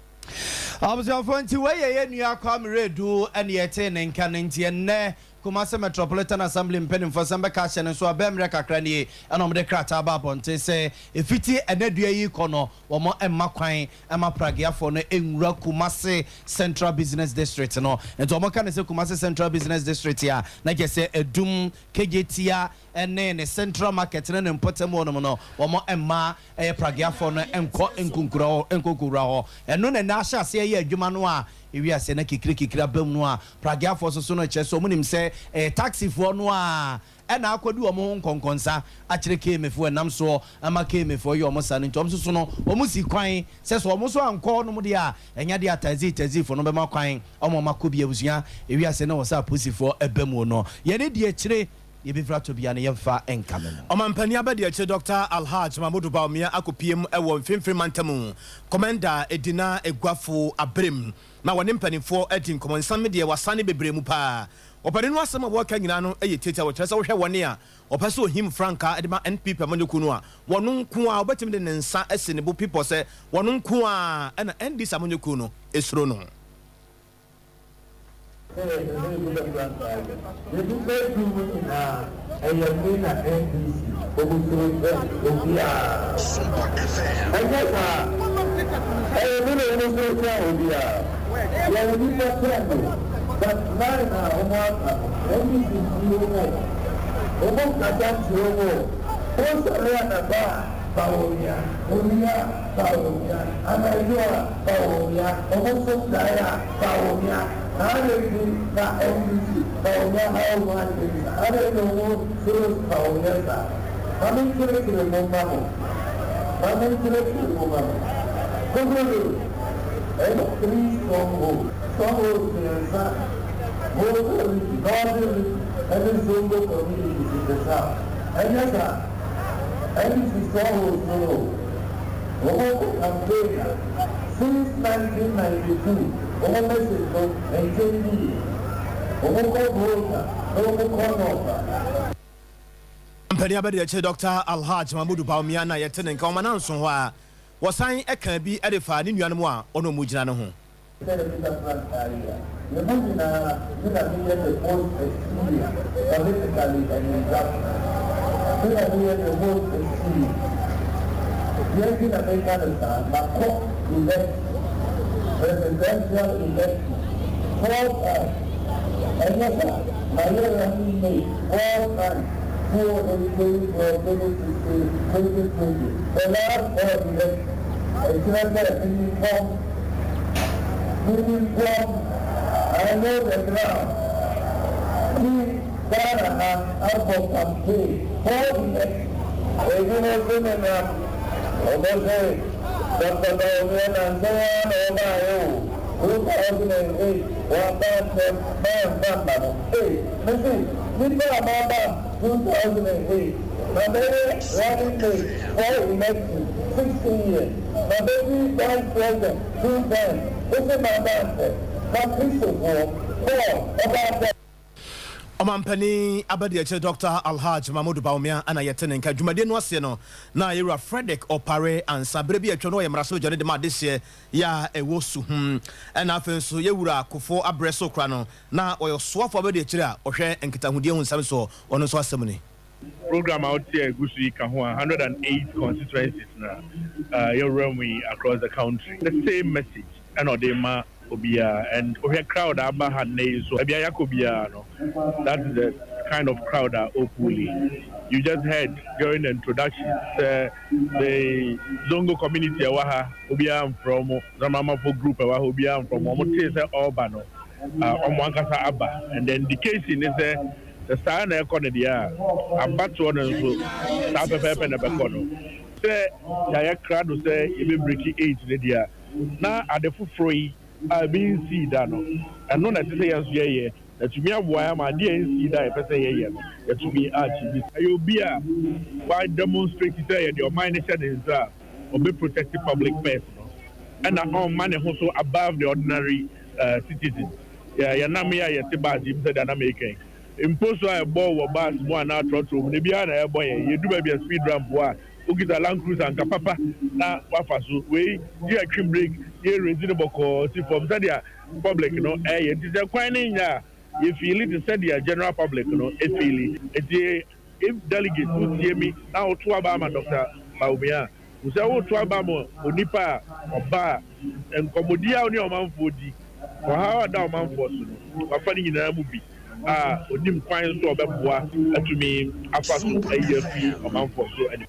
Abusafo nti weye nua kwameredu ene yete ne nka ne ntie ne Kumasi Metropolitan Assembly mpenimfo sembe ka hye ne so abemre kakra ne ena omde krata ba bonte se efiti enadua yi kono wo mo emma kwan emma pragiafo no enwura Kumasi Central Business District no ento mo ka ne se Kumasi Central Business District ya na je se edum kegetia ene ne Central Market ne mpotemo no wo mo emma pragiafo no enko enkokura ho eno ne na ahya se ye adwuma no a ewi ase na kikira bam no a pragiafo so no che so munim se taxi for no a na akwadu omo nkonkonsa a kire kemefo enam so ama kemefo ye omo sane ntom so no omo si kwan se so omo so anko no mu de a enya de atazi fo no be ma kwan omo makobi abusua ewi ase na wo sa posifo ebam no ye ne de kire ye be frato bia ne yemfa enkame no omampani abadi ache Dr. Alhaj Mahmoud Baumia akopiem ewo mfimfiri mantamu commander Edina Egwafo Abrem na wone mpanifo edi nkomonsan de wasane bebremu pa opani no asema wo ka nyina no eyeteta wo tresa wo hwe wone a opase ohim franka edema NPP amanyoku no a wono nko a obetim de nsa ese ne bo people se wono nko a na NDC amanyoku no esuro no Paulia, Anayua, Paulia, Omoso Daya, Paulia, Hallelujah, Paulia, how much is Hallelujah, Paulia, coming to the Momamo, coming to the Momamo. Conclude, and 3 strongholds in the south, both northern and Zongo communities in the south. And yes, and if you follow through, campaign, since 1992, one message no and change. Mpani abedi Dr. Alhaj Mahmoud Baumia na yetene nka oma nanso ho a wosan eka bi edefa ne nuanu a ono mu gina ne ho. Presidential election. 4 times. And yes, my year having made 4 times. 4 in 2020. The last 4 elections. It's not that uniform. I know the ground. We got up for campaign. 4 elections. They didn't win enough. Okay. Dr. Baumia and Sayan Ohio, 2008, we got about 2008. My baby running the 4 elections, 16 years. My baby vice president, 2 times. This is my master. My piece of work, 4 about that. Omampani abadi Dr. Alhaj Mahmoud Baumia ana yetene nka dwumade no ase no na yewura Frederick Opare ansa brebi atwa no yemraso jone de ma dese ya ewo su ena afenso yewura kofo abreso kra no na oyosoafo abadi a ohwe enkitahudie hu nsam so ono so asem ni program out here gusu ka ho 108 constituencies na yewura we across the country the same message and odema Obia and we crowd Abba so Abia Yakobia no. That's the kind of crowd that Opuli. You just heard during the introduction the Zongo community Awaha Obia from Zamamafo group Awaha Obia from Omotese Obano Omwankasa Abba. And then the case in is the star and economy Abato and so Sapa Pepe and Becono. Say Yaya crowd say even breaking 8 the dia. Now at the free being see that no, and no, that say as that to me, why am I didn't see that if I say that to me, actually, you'll be a why demonstrate say your mind is or be protected public person, and our own money also above the ordinary citizens. Yeah, you're not me, I said, said that I'm making. Impose a ball or bus, one out road to maybe a boy, you do maybe a speed ramp. Ukita Land Cruiser and Kapapa na wafasu we you trim break you reasonable call from the public it is a quite ya you feel it said the general public it feel it if delegates who see me now to Obama Dr. Baumia who say to Obama onipa oba and komodia oni omanfodi for how that omanfo so afani nyina mu bi onim kwan so obeboa atumi afaso ayefi omanfo so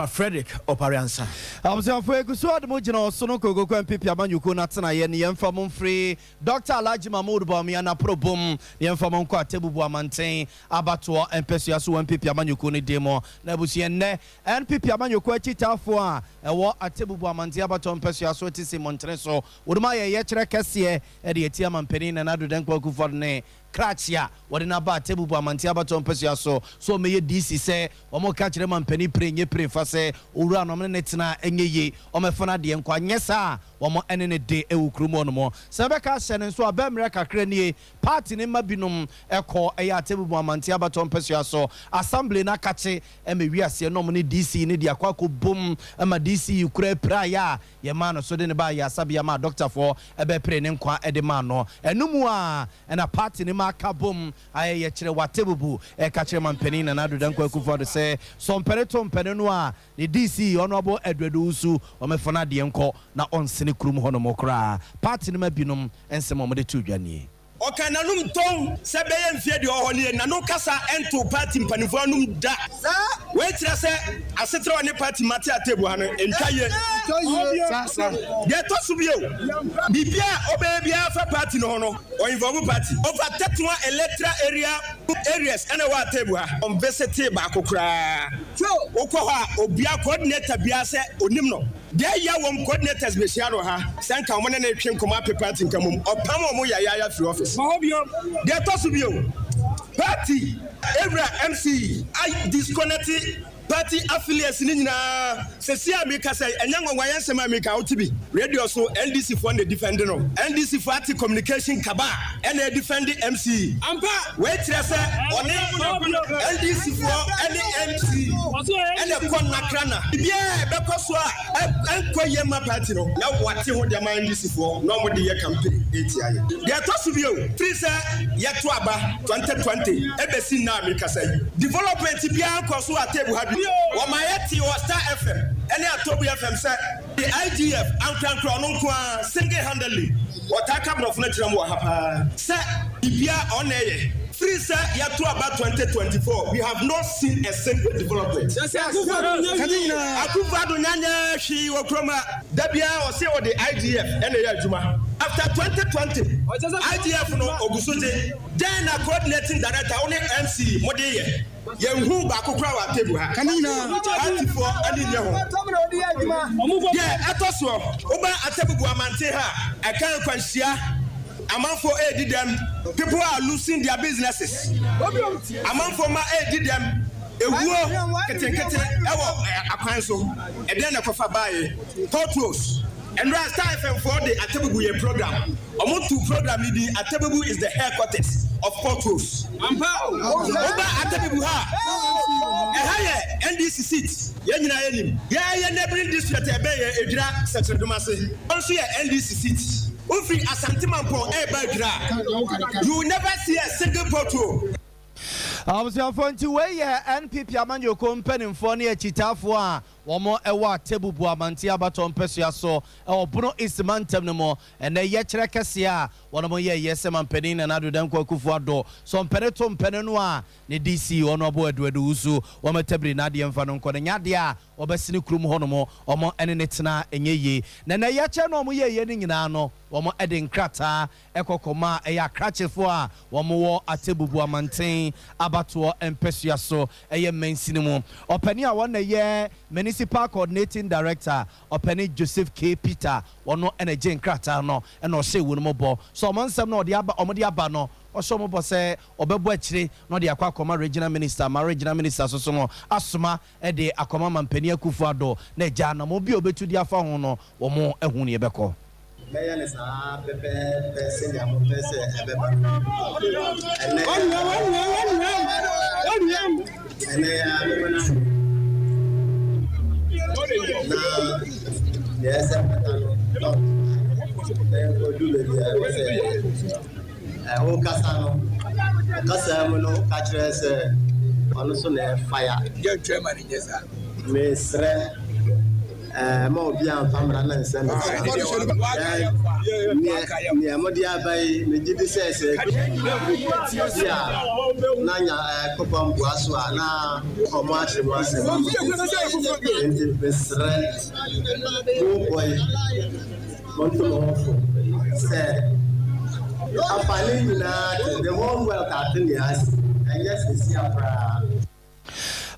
Frederick Opariansa. I'm for Gusu the Mujino Sonoko go and Pipi Amanyuko Natana yen Yemfamon free Dr. Alhaji Mahmoud Baumia Pro Boom Yemfamon Kwa Tebu Mantain Abattoir and Pesiasu and Pipi Amanyuko ni demo Nebusienne and Pipi Amanyuko Chita for a war at Tebu Mantia Abaton Pesiasu Tisi Montreso Udmaya Yetra Cassie Eddie Tiaman Penin and Adu Denko for ne Kratia, what in about Tebu Mantia Abaton Pesiaso so may DC say or more catch them and penny praying ye pray for say ura no netina enye o me fana de nkwa nyesa wo mo enene de ewukrumo no mo sebeka sene so abemre kakra nie party ne mabinom ekọ eya Tebu Amante Abaton Pesiaso assembly na kache emewi ase no mo ne DC ne de akwako bom ama DC ukura pra ya ye ma no so de ne ba ya sabia ma doctor for ebe pre ne nkwa ede ma no enumu a na party ne ma ka bom aye ye kire wa Tebu e ka kire mampani na adu dan kwaku for de say so mpereto mpenenu a the DC honorable Edward Usu o me fona de enko na onsene krum hono mokra party ne mabinom ensem o mo de tudwane Okay, nanum tom sebeye mfie de ohoni nanu kasa ento party mpanifo anum da we tire se asetre one party mate atebu hano entaye de to subio bibia obebia fa party no hono o involve party over 31 electoral areas ene wa atebu ha on visit ba kokra so okọ ha obia coordinator bia se onim no there ya wom coordinators be share ha senka mo ne na twem koma party nkamum opam mo ya free office they toss you party every MC I disconnected party affiliates ni nyina sesi amika say enyango wayan sema amika otibi radio so NDC for the defend no NDC for ati communication kaba and they defend MC ampa wait say on NDC for any MC and the kon nakrana bia be koso a enkoye ma party no na wate ho de man NDC for no mo de ye campaign etiaye they toss bio free say yeto aba 2020 ebesi na amika say development bia koso atebu ha Wamayeti or Star FM, any Atobi FM said the IGF and Cronon single handedly. What I come of natural Wahapa said, Ibia on a free set yet to about 2024. We have not seen a single development. Akufado Nanya, she or Kroma, Dabia or say or the IGF and the Juma. After 2020, IGF no Ogusute, then a coordinating director only MC Modeye. Who back crowd table? Canina, for any yeah, at us, Oba Atabu Amanteha, I can't question. Among for aid them, people are losing their businesses. Among for my aid them, a war, a council, and then a coffee buy, photos. And right time for the Atabu program. Among two program, the Atabu is the headquarters of photos. Oba Atabu ha, a higher NDC seats. Yeah, neighboring district, a dra, such a domasi. Also, NDC seats. Ufi asantimanpo you will never see a single photo. I was your phone to way NPP Amanyo company for near Chitafua. One more ewa tebu buamantia baton pesia so or Bruno is mantem no more and they yet rekasia one more yes man penin and adu them kufuado some penetum penenua ne DC honorable Edward Usu one tebri Nadian Fanon Konya obesini krum honomo omo enetena enye na yache no mo ye nyina no omo eden krata ekokoma eya krachefo a omo wo atebubu amanten abato empesua so eye mensini mu opani a won ye municipal coordinating director opani Joseph K Peter wono energy krata no e no hye wonu mo so omo nsem no de aba omo de aba no Osho mo bose obebo akire no de akwa akoma regional minister so no asoma e de akoma mampani Akufo-Addo na ja na mo bi obetu di afa ho no wo mo ehun ne ebeko meya ne sa pepe senya mo pese ebeba ene ya mena na yes no do le o kasano kasamo no kachre ono so na fire je twema ni jesa mesre mo bia famra na nse ni amodi abai me gidi sese ya nanya kopam buaso na komo atre mo ase mesre mo boy monto se the whole world and yes,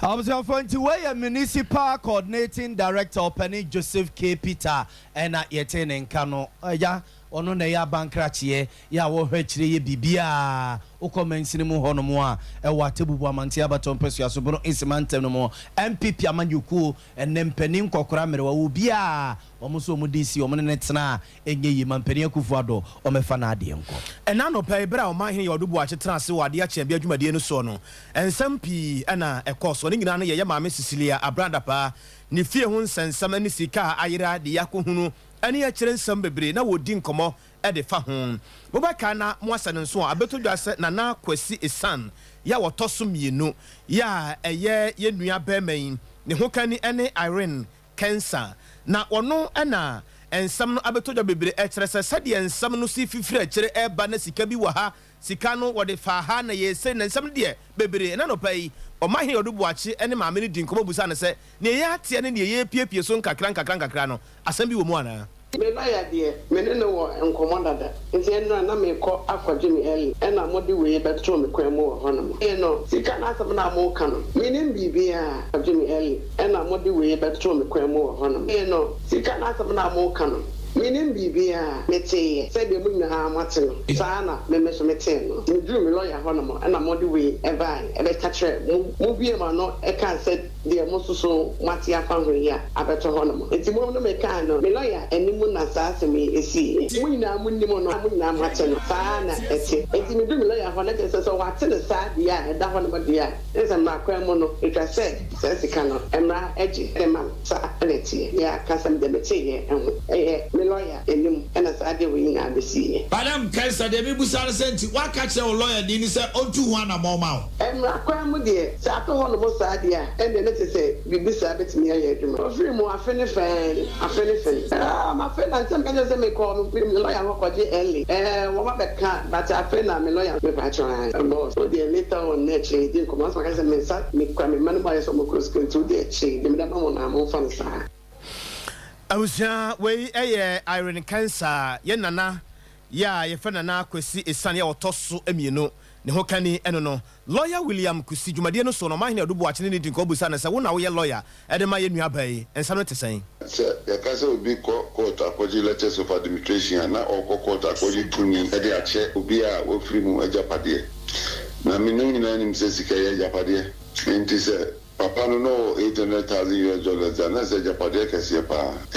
I was referring to where municipal coordinating director Penny Joseph K Peter and at Yeten and Kano. Yeah, ono na ya bankrachie ya wo hwechire ye bibia ukomensi mu hono mu a e watebubu amantia baton pesu asobro insimantem no mo MPP amanyuku enempeni nkokora mere wa ubia omuso mu DC omne netena enye yi mampeni Akufo-Addo omefa na ade enko ena no pe bra o mahen ye odubu achetra ase wade ache bia adwumadie no so no ensampi ena ekoso ne nyina no ye maame Cecilia Abranda pa ni fie hu nsensam ani sika ayira de yakohunu ani ya kire nsam bebre na wodi nkomo e de fa ho bobaka na mo asane nso abetodwa se na Kwasi Esan ya wotoso mienu ya eye ye nua beman ne ho kani ene Irene cancer na ono na ensam no abetodwa bebre e kire se sade ensam no si fifire kire e ba na sika bi wa ha sika no wode fa ha na ye se na ensam de bebre na no pai o mahi odubu achi ene maame ni dinkomo busa na se ne ye atie ne ye piepie so nkakra no asam bi wo mu ana me na ya de me ne wo enkomo dada nti eno na me ko akwaje me eli ena modi we beto me kwan mu ho no eno sika na asam na mo ka no me ne bibia akwaje me eli ena modi we beto me kwan mu ho no eno sika na asam na mo ka no Meaning Bibia, Mete, said the Muna Martin, Sana, Memes Metin, you drew me lawyer Honamo, and I'm on the way, ever, and catch her, movie no, I can't say the most so Matia family, I better Honamo. It's a woman mecano, me lawyer, and Nimuna Sassamy is see. We now Muna Martin, Sana, it's me do lawyer Honaka, so what's in the side, yeah, and that one about the year. There's a macramono, it I said, says the canoe, and my edgy, and my sa, and it's here, yeah, Cassam de Mete, and lawyer and as I did we now see. Madam Kessa, the Bibusan sent what catch a lawyer didn't say on 2-1 a moment. And Raquam, dear, Sato on the most idea, and then let's say, Bibisabit me a free more, I finish my friend, and some kind of make call me lawyer, what early, what about cat, but I feel I'm a lawyer with my child. And also, the later on nature, didn't come out as a mess up, me cramming money by some cross going to the chain, the madam on our own fun side. Awusia we iron cancer ye nana ya ye fa nana kwesi esane otoso emienu ne ho kani eno no lawyer William Kusi dwumade no so no mahene odubo achene ne din ko busa na se wo na wo ye lawyer e de ma ye nua bai ensa no tesen ya kase obi court akwaji letters of administration na okọ court akwaji tuni e de ache obi a wo free mu ajapade na me no nyina nim se sika ye ajapade enti se Papa no $800,000 and that's a Japadia Cassia.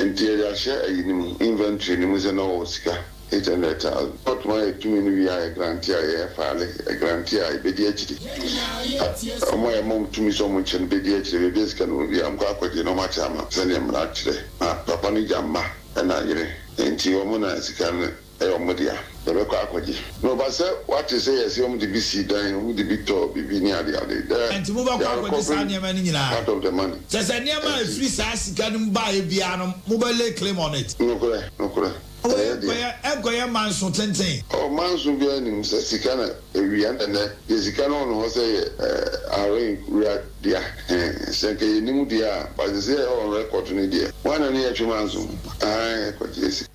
And Tia share inventory, no sika. 800,000. Not my 2 million a grantia, a grantia, BDHD. My mom to me so much and BDHD, this can be I'm going to no much. I'm sending him actually. Papa Nijama and I and Tiomona can. The record no, but sir, what you say is you the BC dying, the Victor, be near the other. And to move on with the Sanya part of the money. Just a near my free sass can buy a piano, mobile claim on it. No, correct. I'm going to Manson 10. Oh, Manson be earning, says he can every end and yes, he can on say, we are dear, Sanka Nimudia, but they say on record to Nidia. One and here to Manson. I got this.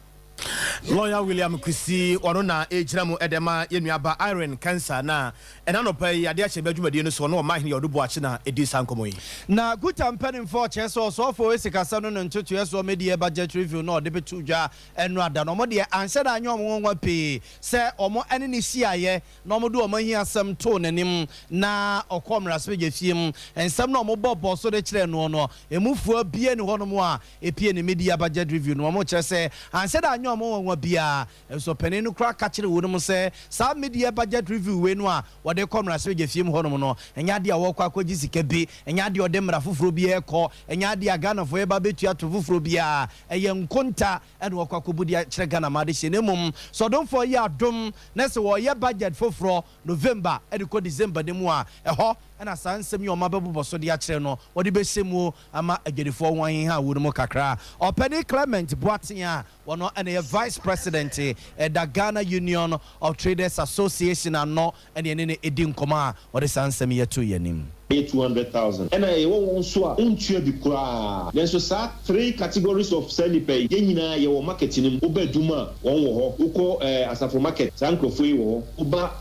Lawyer William Kusi orona ejiramu edema yenuaba iron cancer na enanopai ade ache badwumade no so no mahene odubo ache na edisa nkomoyi na guta mpanin for cheso so for esikasa no ntoto yeso media budget review no de betudwa enu ada no mo de anse da anyo omwonwa pe se omo ene ni siaye no mo do omo hi asem to nanim na okomra speje fiem ensem no mo bobo so de kire no emufu abie ni hono mo a epie ni media budget review no mo kire se anse da anyo omwonwa bia so peninu kra ka kire wo no se sa media budget review we no a wode komra speje fiem hono no enya de a wo kwa akogi sika bi enya de ode mra foforo bi ekọ enya de agana fo eba betu ato foforo bia eye nkonta ene wo kwa kobudi kire gana ma de hyenemum so don for ye adom na se wo ye budget foforo November ene ko December de mu a eho ena sansem ye o mabebo so de akire no wode be hyemu ama agedefo wan ha wo no kakra Openi Clement Boatia wono ene vice president da Ghana Union of Traders Association ano ene ne edi nkoma wode sansem ye to yanim 200,000 and I won't so untua bi kura then so sa 3 categories of selling pay yenyina ye wo marketing obaduma won wo ho uko asafo market sankofui wo uba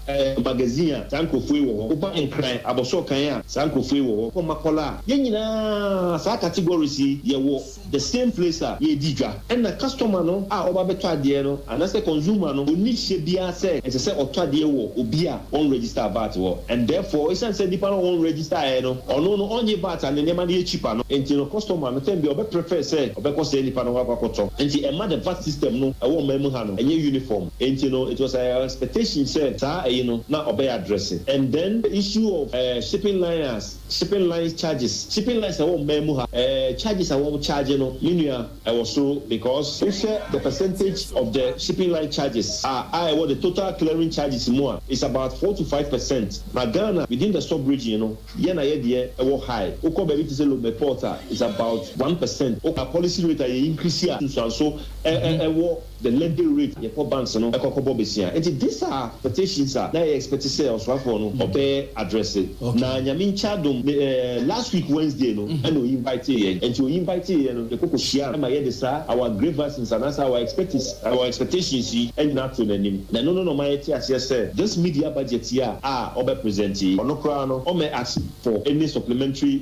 magazine sankofui wo uba enkran aboso kan a sankofui wo ko makola yenyina sa categories ye wo the same place ye didwa and the customer no oba beto ade no anase consumer no oni hye bia say ese say oto ade wo obi a on register about wo and therefore it say people on register no onye bat and the money cheaper no enti no customer no tem be obe prefer say obe ko say nipa no wakoto enti e ma the VAT system no e wo memu ha no enye uniform enti no it was a expectation say ta no na obe address it. And then the issue of shipping line charges shipping lines e wo memu ha charges I won't charge no linear I was so because we share the percentage of the shipping line charges what the total clearing charges more is about 4 to 5%. Now Ghana within the sub region na yedie ewo high oko baby to say low porter is about 1%. Oka policy rate increase here so ewo the lending rate yɛkɔ banks no ɛkɔkɔbɔ besia nti these are expectations na yɛ expect sɛ ɔsoafoɔ no ɔbɛ address na nyame nkyɛ adom last week Wednesday no ɛna ɔyi invite yɛn nti ɔyi invite yɛn no yɛkɔkɔ hyia ɛma yɛde saa our grievances and our expectations yi ɛnyina to n'anim na no ma yɛte aseɛ sɛ this media budget here ɔbɛ present yi ɔno koraa no ɔmɛ ask for any supplementary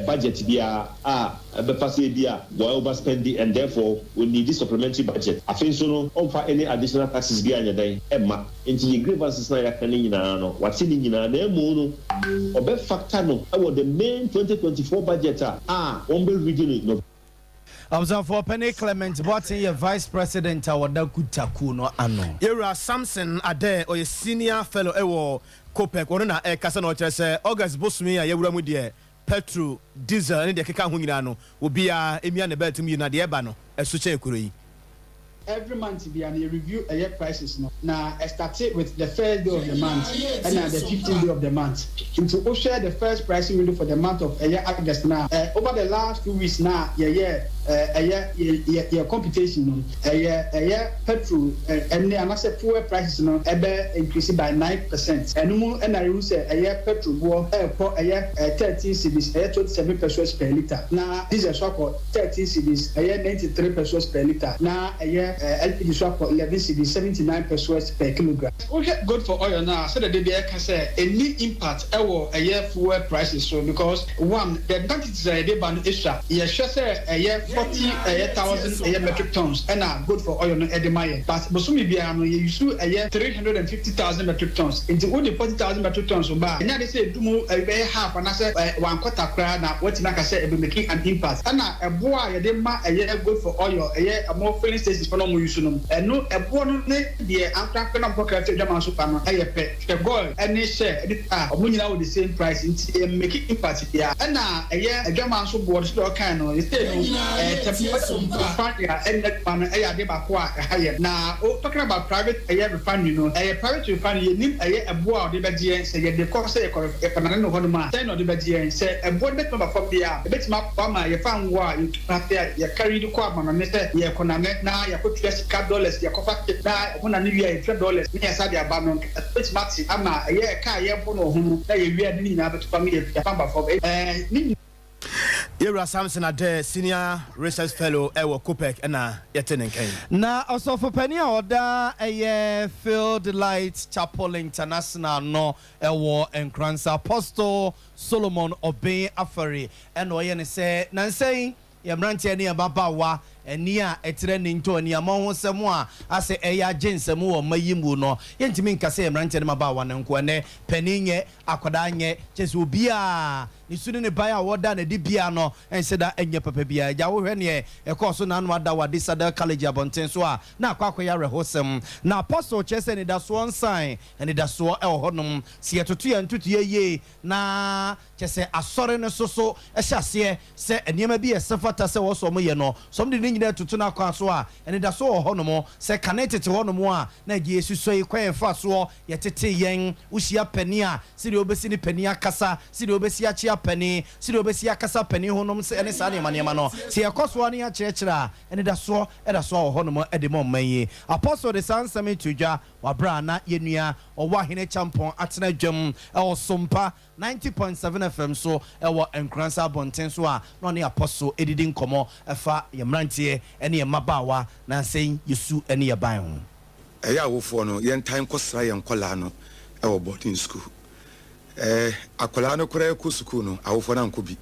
budget biara ɛbɛfa sɛ bi wɔyɛ overspending and therefore we need this supplementary budget afei nso no ɔmfa any additional taxes bi anyɛ dɛn ɛma nti yɛ grievances na yɛaka ne nyinaa no wate ne nyinaa na emu no ɔbɛ factor no ɛwɔ the main 2024 budget ɔmbɛ reading no. Observer Penny Clement Boatin, your vice president, our Dakutaku no ano. Yera Samson Ade or a senior fellow ewo Kopek or na Casano say August Bosmi a Yewramu dear petrol diesel and the Keka Hunginano will be a Emian bed to me na the Ebano a Suche Kuri. Every month be an review a year prices now started with the first day of the month and now the 15th day of the month to share the first pricing window for the month of a year August now over the last 2 weeks now a computation a year petrol and another fuel prices now increased by 9% and more and I will say a year petrol war a year 13 cedis 27 pesos per liter now this is a 13 cedis a year 93 pesos per liter now a year LPG swap for 11 cedis 79 pesos per kilogram. Okay, good for oil now. So that they can say any impact a year fuel prices. So because one, the quantities they ban extra. Yeah, sure say a year 40,000 a year metric tons. And now good for oil no edemaya. But Bosumi Biano you use a year 350,000 metric tons. Into all the 40,000 metric tons so bad. And now they say do more a half and I say 1/4 crowd now what I say be making an impact. And now a boy a year good for oil a year more filling stations for no use no no a born the anchor na pocket German super no e pe the gold any share omunyina with the same price into make impact here and na a German so board so kind no instead and that man de ba ko higher now talking about private refinery no private refinery you need a board de be die say the cost say e panana no hono ma say no de be die say a board bet number from there bet ma pa ma ye fan wo you carry the kwa ma no say ye konane na ye ko $10 ya kofa na hona ne wi $3 ne ya sa dia ba no bet maxi ama ye ka ye bo no hu na ye wi ade ni na bet pa me ye pamba for Yera Samson Ade senior research fellow ewo Kopek na yetenen kan na also for penny order a field light chapel international no ewo enkransa apostle Solomon Obey Afari and oye ne say nansay yamrantie ne ababawa eni a etre ne nto ani amon semo a ase eya gensemo wo mayimu no yentimi nkase yamrantie ne mabawa ne nko ne paninye akoda nye chese obi a nisuni ne baya woda na di bia no enseda enye papa bia ja wo hwe ne e course na anu ada wade sada college abonten so a na akwakoya rehosem na apostle chese ne da so onsan ene da so e honom se yetoto ya ntutu ye na chese asore ne soso e hyase se eniema bi esefata se wo so mo ye no som de nyina tutu na kwa so a ene da so honom se connected honom a na gi esuso yi kwen fa so yetete yen usia pani a se de obesi ni pani akasa se de obesi achi apani se de obesi akasa pani honom se ene sa ne manema no se yakoso ani a kyerɛkyerɛ ene da so honom e de mo manyi apostle de sansame tudwa wabra na yenua owa hene champon atena dwam e o Sompa 90.7 FM so e wo enkransa bonten so a no ne apostle edidi nkomo efa yemrantie ene yemabawa na sen yesu ene yeban ho eya wofo no yen time kosra yen kola no e wo boarding school akola no kora ko school no awofo na nkobi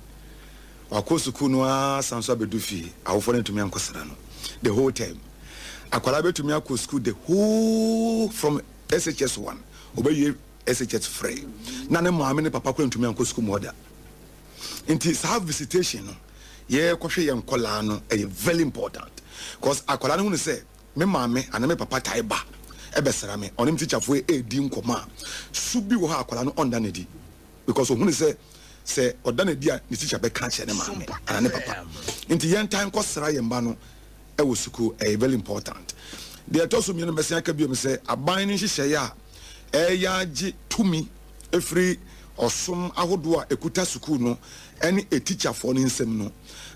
wako school no asanso abedufi awofo na ntumi ankosra no the whole time akola betumi akọ school the whole from SHS1 obeye SHS free na ne maame ne papa ko ntumi ankọ school moda nti sa visitation no ye kohwe ye nkola no very important cause akola no hu say me maame ana me papa taiba ebesera me onim teacher fo edi nkoma subi wo ha akola no onda ne di because hu say oda ne di a ne teacher be ka che ne maame ana ne papa nti yen time ko sra ye mba no e wo suku very important the atoso mi no mesia ka bi o me say aban ni hihye ya ya gi tumi efri ɔsom ahodoɔ a ekuta sukuu no ɛne a teacher for no nsɛm no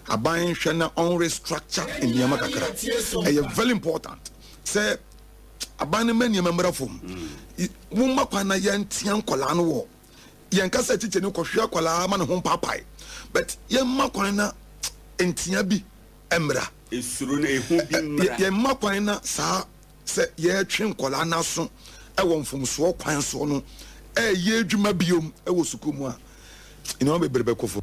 aban hwɛ na on restructure nneɛma kakra ɛyɛ very important sɛ aban no ma nneɛma mmara fam womma kwan na yɛntea nkɔlaa no wɔ yɛnka sɛ teacher no kɔhwɛ akɔlaa ma ne ho mpaapae but yɛmma kwan na ntea bi mmra esuro na ehu bi mmra yɛmma kwan na saa sɛ yɛtwe nkɔlaa n'aso ɛwɔ mfomsoɔ kwan so no ɛyɛ adwuma biom ɛwɔ sukuu mu a ina bebrebe kofo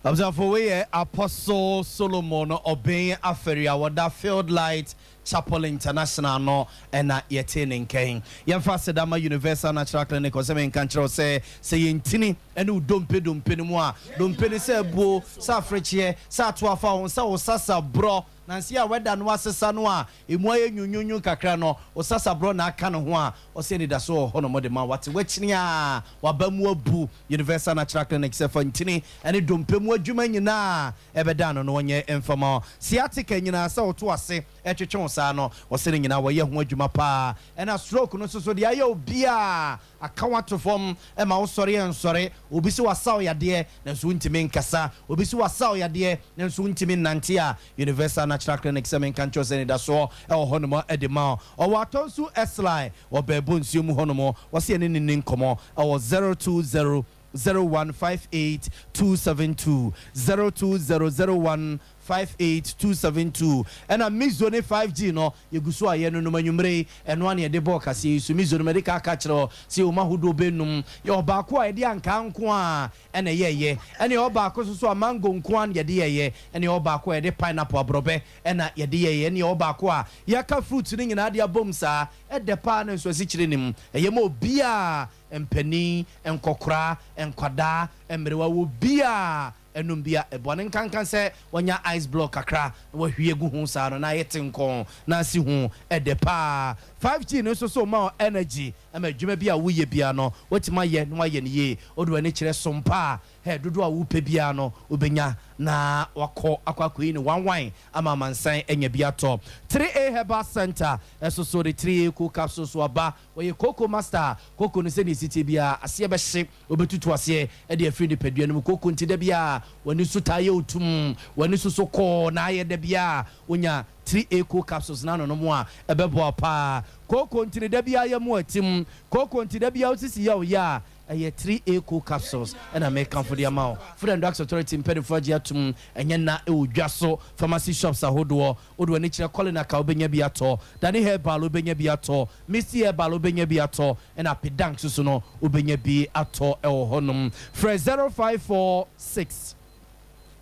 Observe we Apostle Solomon obeying Aferia wada Field Light Chapel International no ena yetene nken yemfa sedama Universal Natural Clinic o se men kan kire say yentini ene dompe mu a dompe ne se buo sa afreche sa to afa won sa wo sasa bro nansi a weda no asesa no a emu aye nyunyunyu kakra no o sasa bro na aka no ho a o se ni da so ho no mode ma wate wachini a wabamu abu Universal Natural Clinic se fantini ene dompe mu adwuma nyina ebeda no onye enfama siatica nyina sa wo to ase etwetwe sa no o se nyina wo ye ho adwuma pa ena stroke no so de aye obi a akawato fom e ma wo sore ensore obi se wasaw yade na so ntimi nkasa obi se wasaw yade na so ntimi nante a Universal Natural Clinic semen kan cho se da so e wo hono edema o watonsu esline o bebu nsuo mu hono wo se ne nin nkomo e wo 020 0158272 02001582272 and a mizone 5G no yeguso aye no manwumre eno ane de ball kase so mizone medical catcher si o mahudo benum ye obaako a de anka nko a ene yeye ene obaako so a mango nko an ye de yeye ene obaako a de pineapple abrobe ena ye de yeye ene obaako a yaka fruit ni nyina de abom sa e de pa na so sikire nim eye ma obia empani enkokora enkwada emrewa wo bia enum bia ebone nkankan se wonya ice block kakra wo hwie gu hu sa no na yete nkon na si hu edepa 5G no so ma energy amadwuma bia wo ye bia no wotima ye no ye ne ye odo ani kire sompa he dodo a wo pe bia no obenya na wakọ akwakoyi ni wanwan ama mansan enya bia to 3A Herbal Center so the 3A cool capsules so aba we Coco Master Coco no se ni city bia ase be hye obetutu ase e de afri ni padua no Coco ntide bia wani so taye otum wani so ko na aye de bia onya 3A cool capsules na no mo a ebebo pa Coco ntide bia ya mu atim Coco ntide bia osisi ya o ya 3A cool capsules and I make come for the amount. Food and Drugs Authority in Pedifragia tum and yena Jaso pharmacy shops a hodo or nature calling a cowbenya biato, Danny hair balo benya biato, Missy hair balo benya biato, and a pedang susuno ubenya bi ato el honum. Fre 0546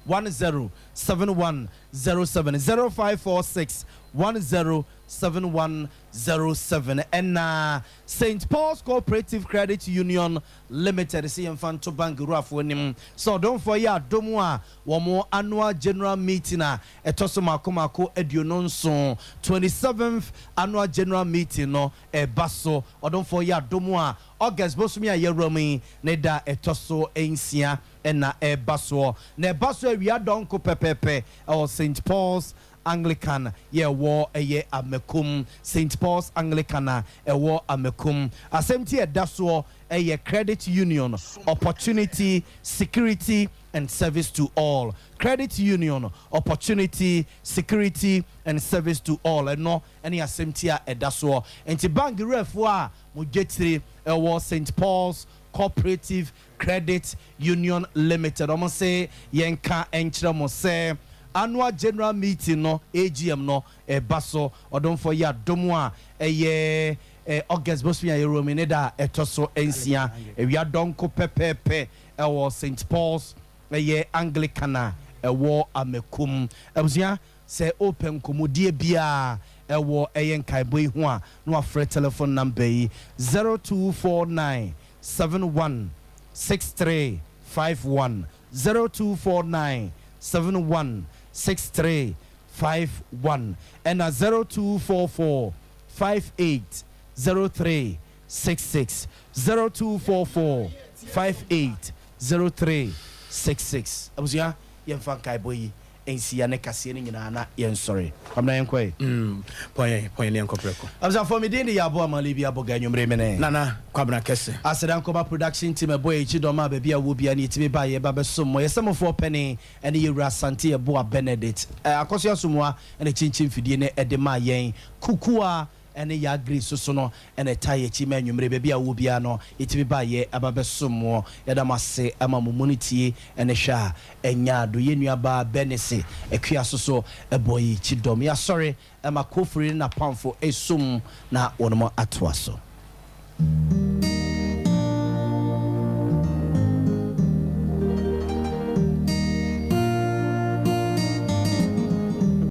107107 0546 107107 and St. Paul's Cooperative Credit Union Limited see Infanto Bank Rafwenim. So don't forget Domwa one more annual general meeting etosoma komako ediononso 27th annual general meeting no e baso or don't forget Domwa August bosumia yeromi neda etoso ensia ena e baso ne baso we adonko pepepe or St. Paul's Anglican ye war a ye amekum St. Paul's Anglican a war amekum assemti a daso a ye credit union opportunity security and service to all credit union opportunity security and service to all and no any assemti a daso enti bank refwa mujetri a war St. Paul's Cooperative Credit Union Limited almost say yenka enchra mo say annual general meeting no AGM no baso odon for ya domwa August bosmia yeromine da etoso ensia we adonko pepepe St. Paul's Anglicana amekum abuzia say open komodie bia yenkai ho a no afre telephone number 0249 716351 0249 716351 and 0244 580366 0244 580366 abuzia yemfa kai boyi ensia ne kase ne nyina na yen sorry kwamna yen kwai point ne enkopreko amza for me din de yabo amali bi aboga nwumre mene nana kwabna kese asedan koba production team boy echi doma ba bia wo bia ne timi ba ye ba besom mo yesemfo penny ene yewura sante ye boa Benedict akoso asomwa ene chinchin fidie ne edema yen kukua ene ya agree so no ene taye chi ma nwumre be bia wo bia no etimi ba ye aba besom mo yeda mase ama momunitie ene hwa enya do ye nuaba benese ekua so boy echi dom ya sorry ama kofri na pamfo esum na wono atoaso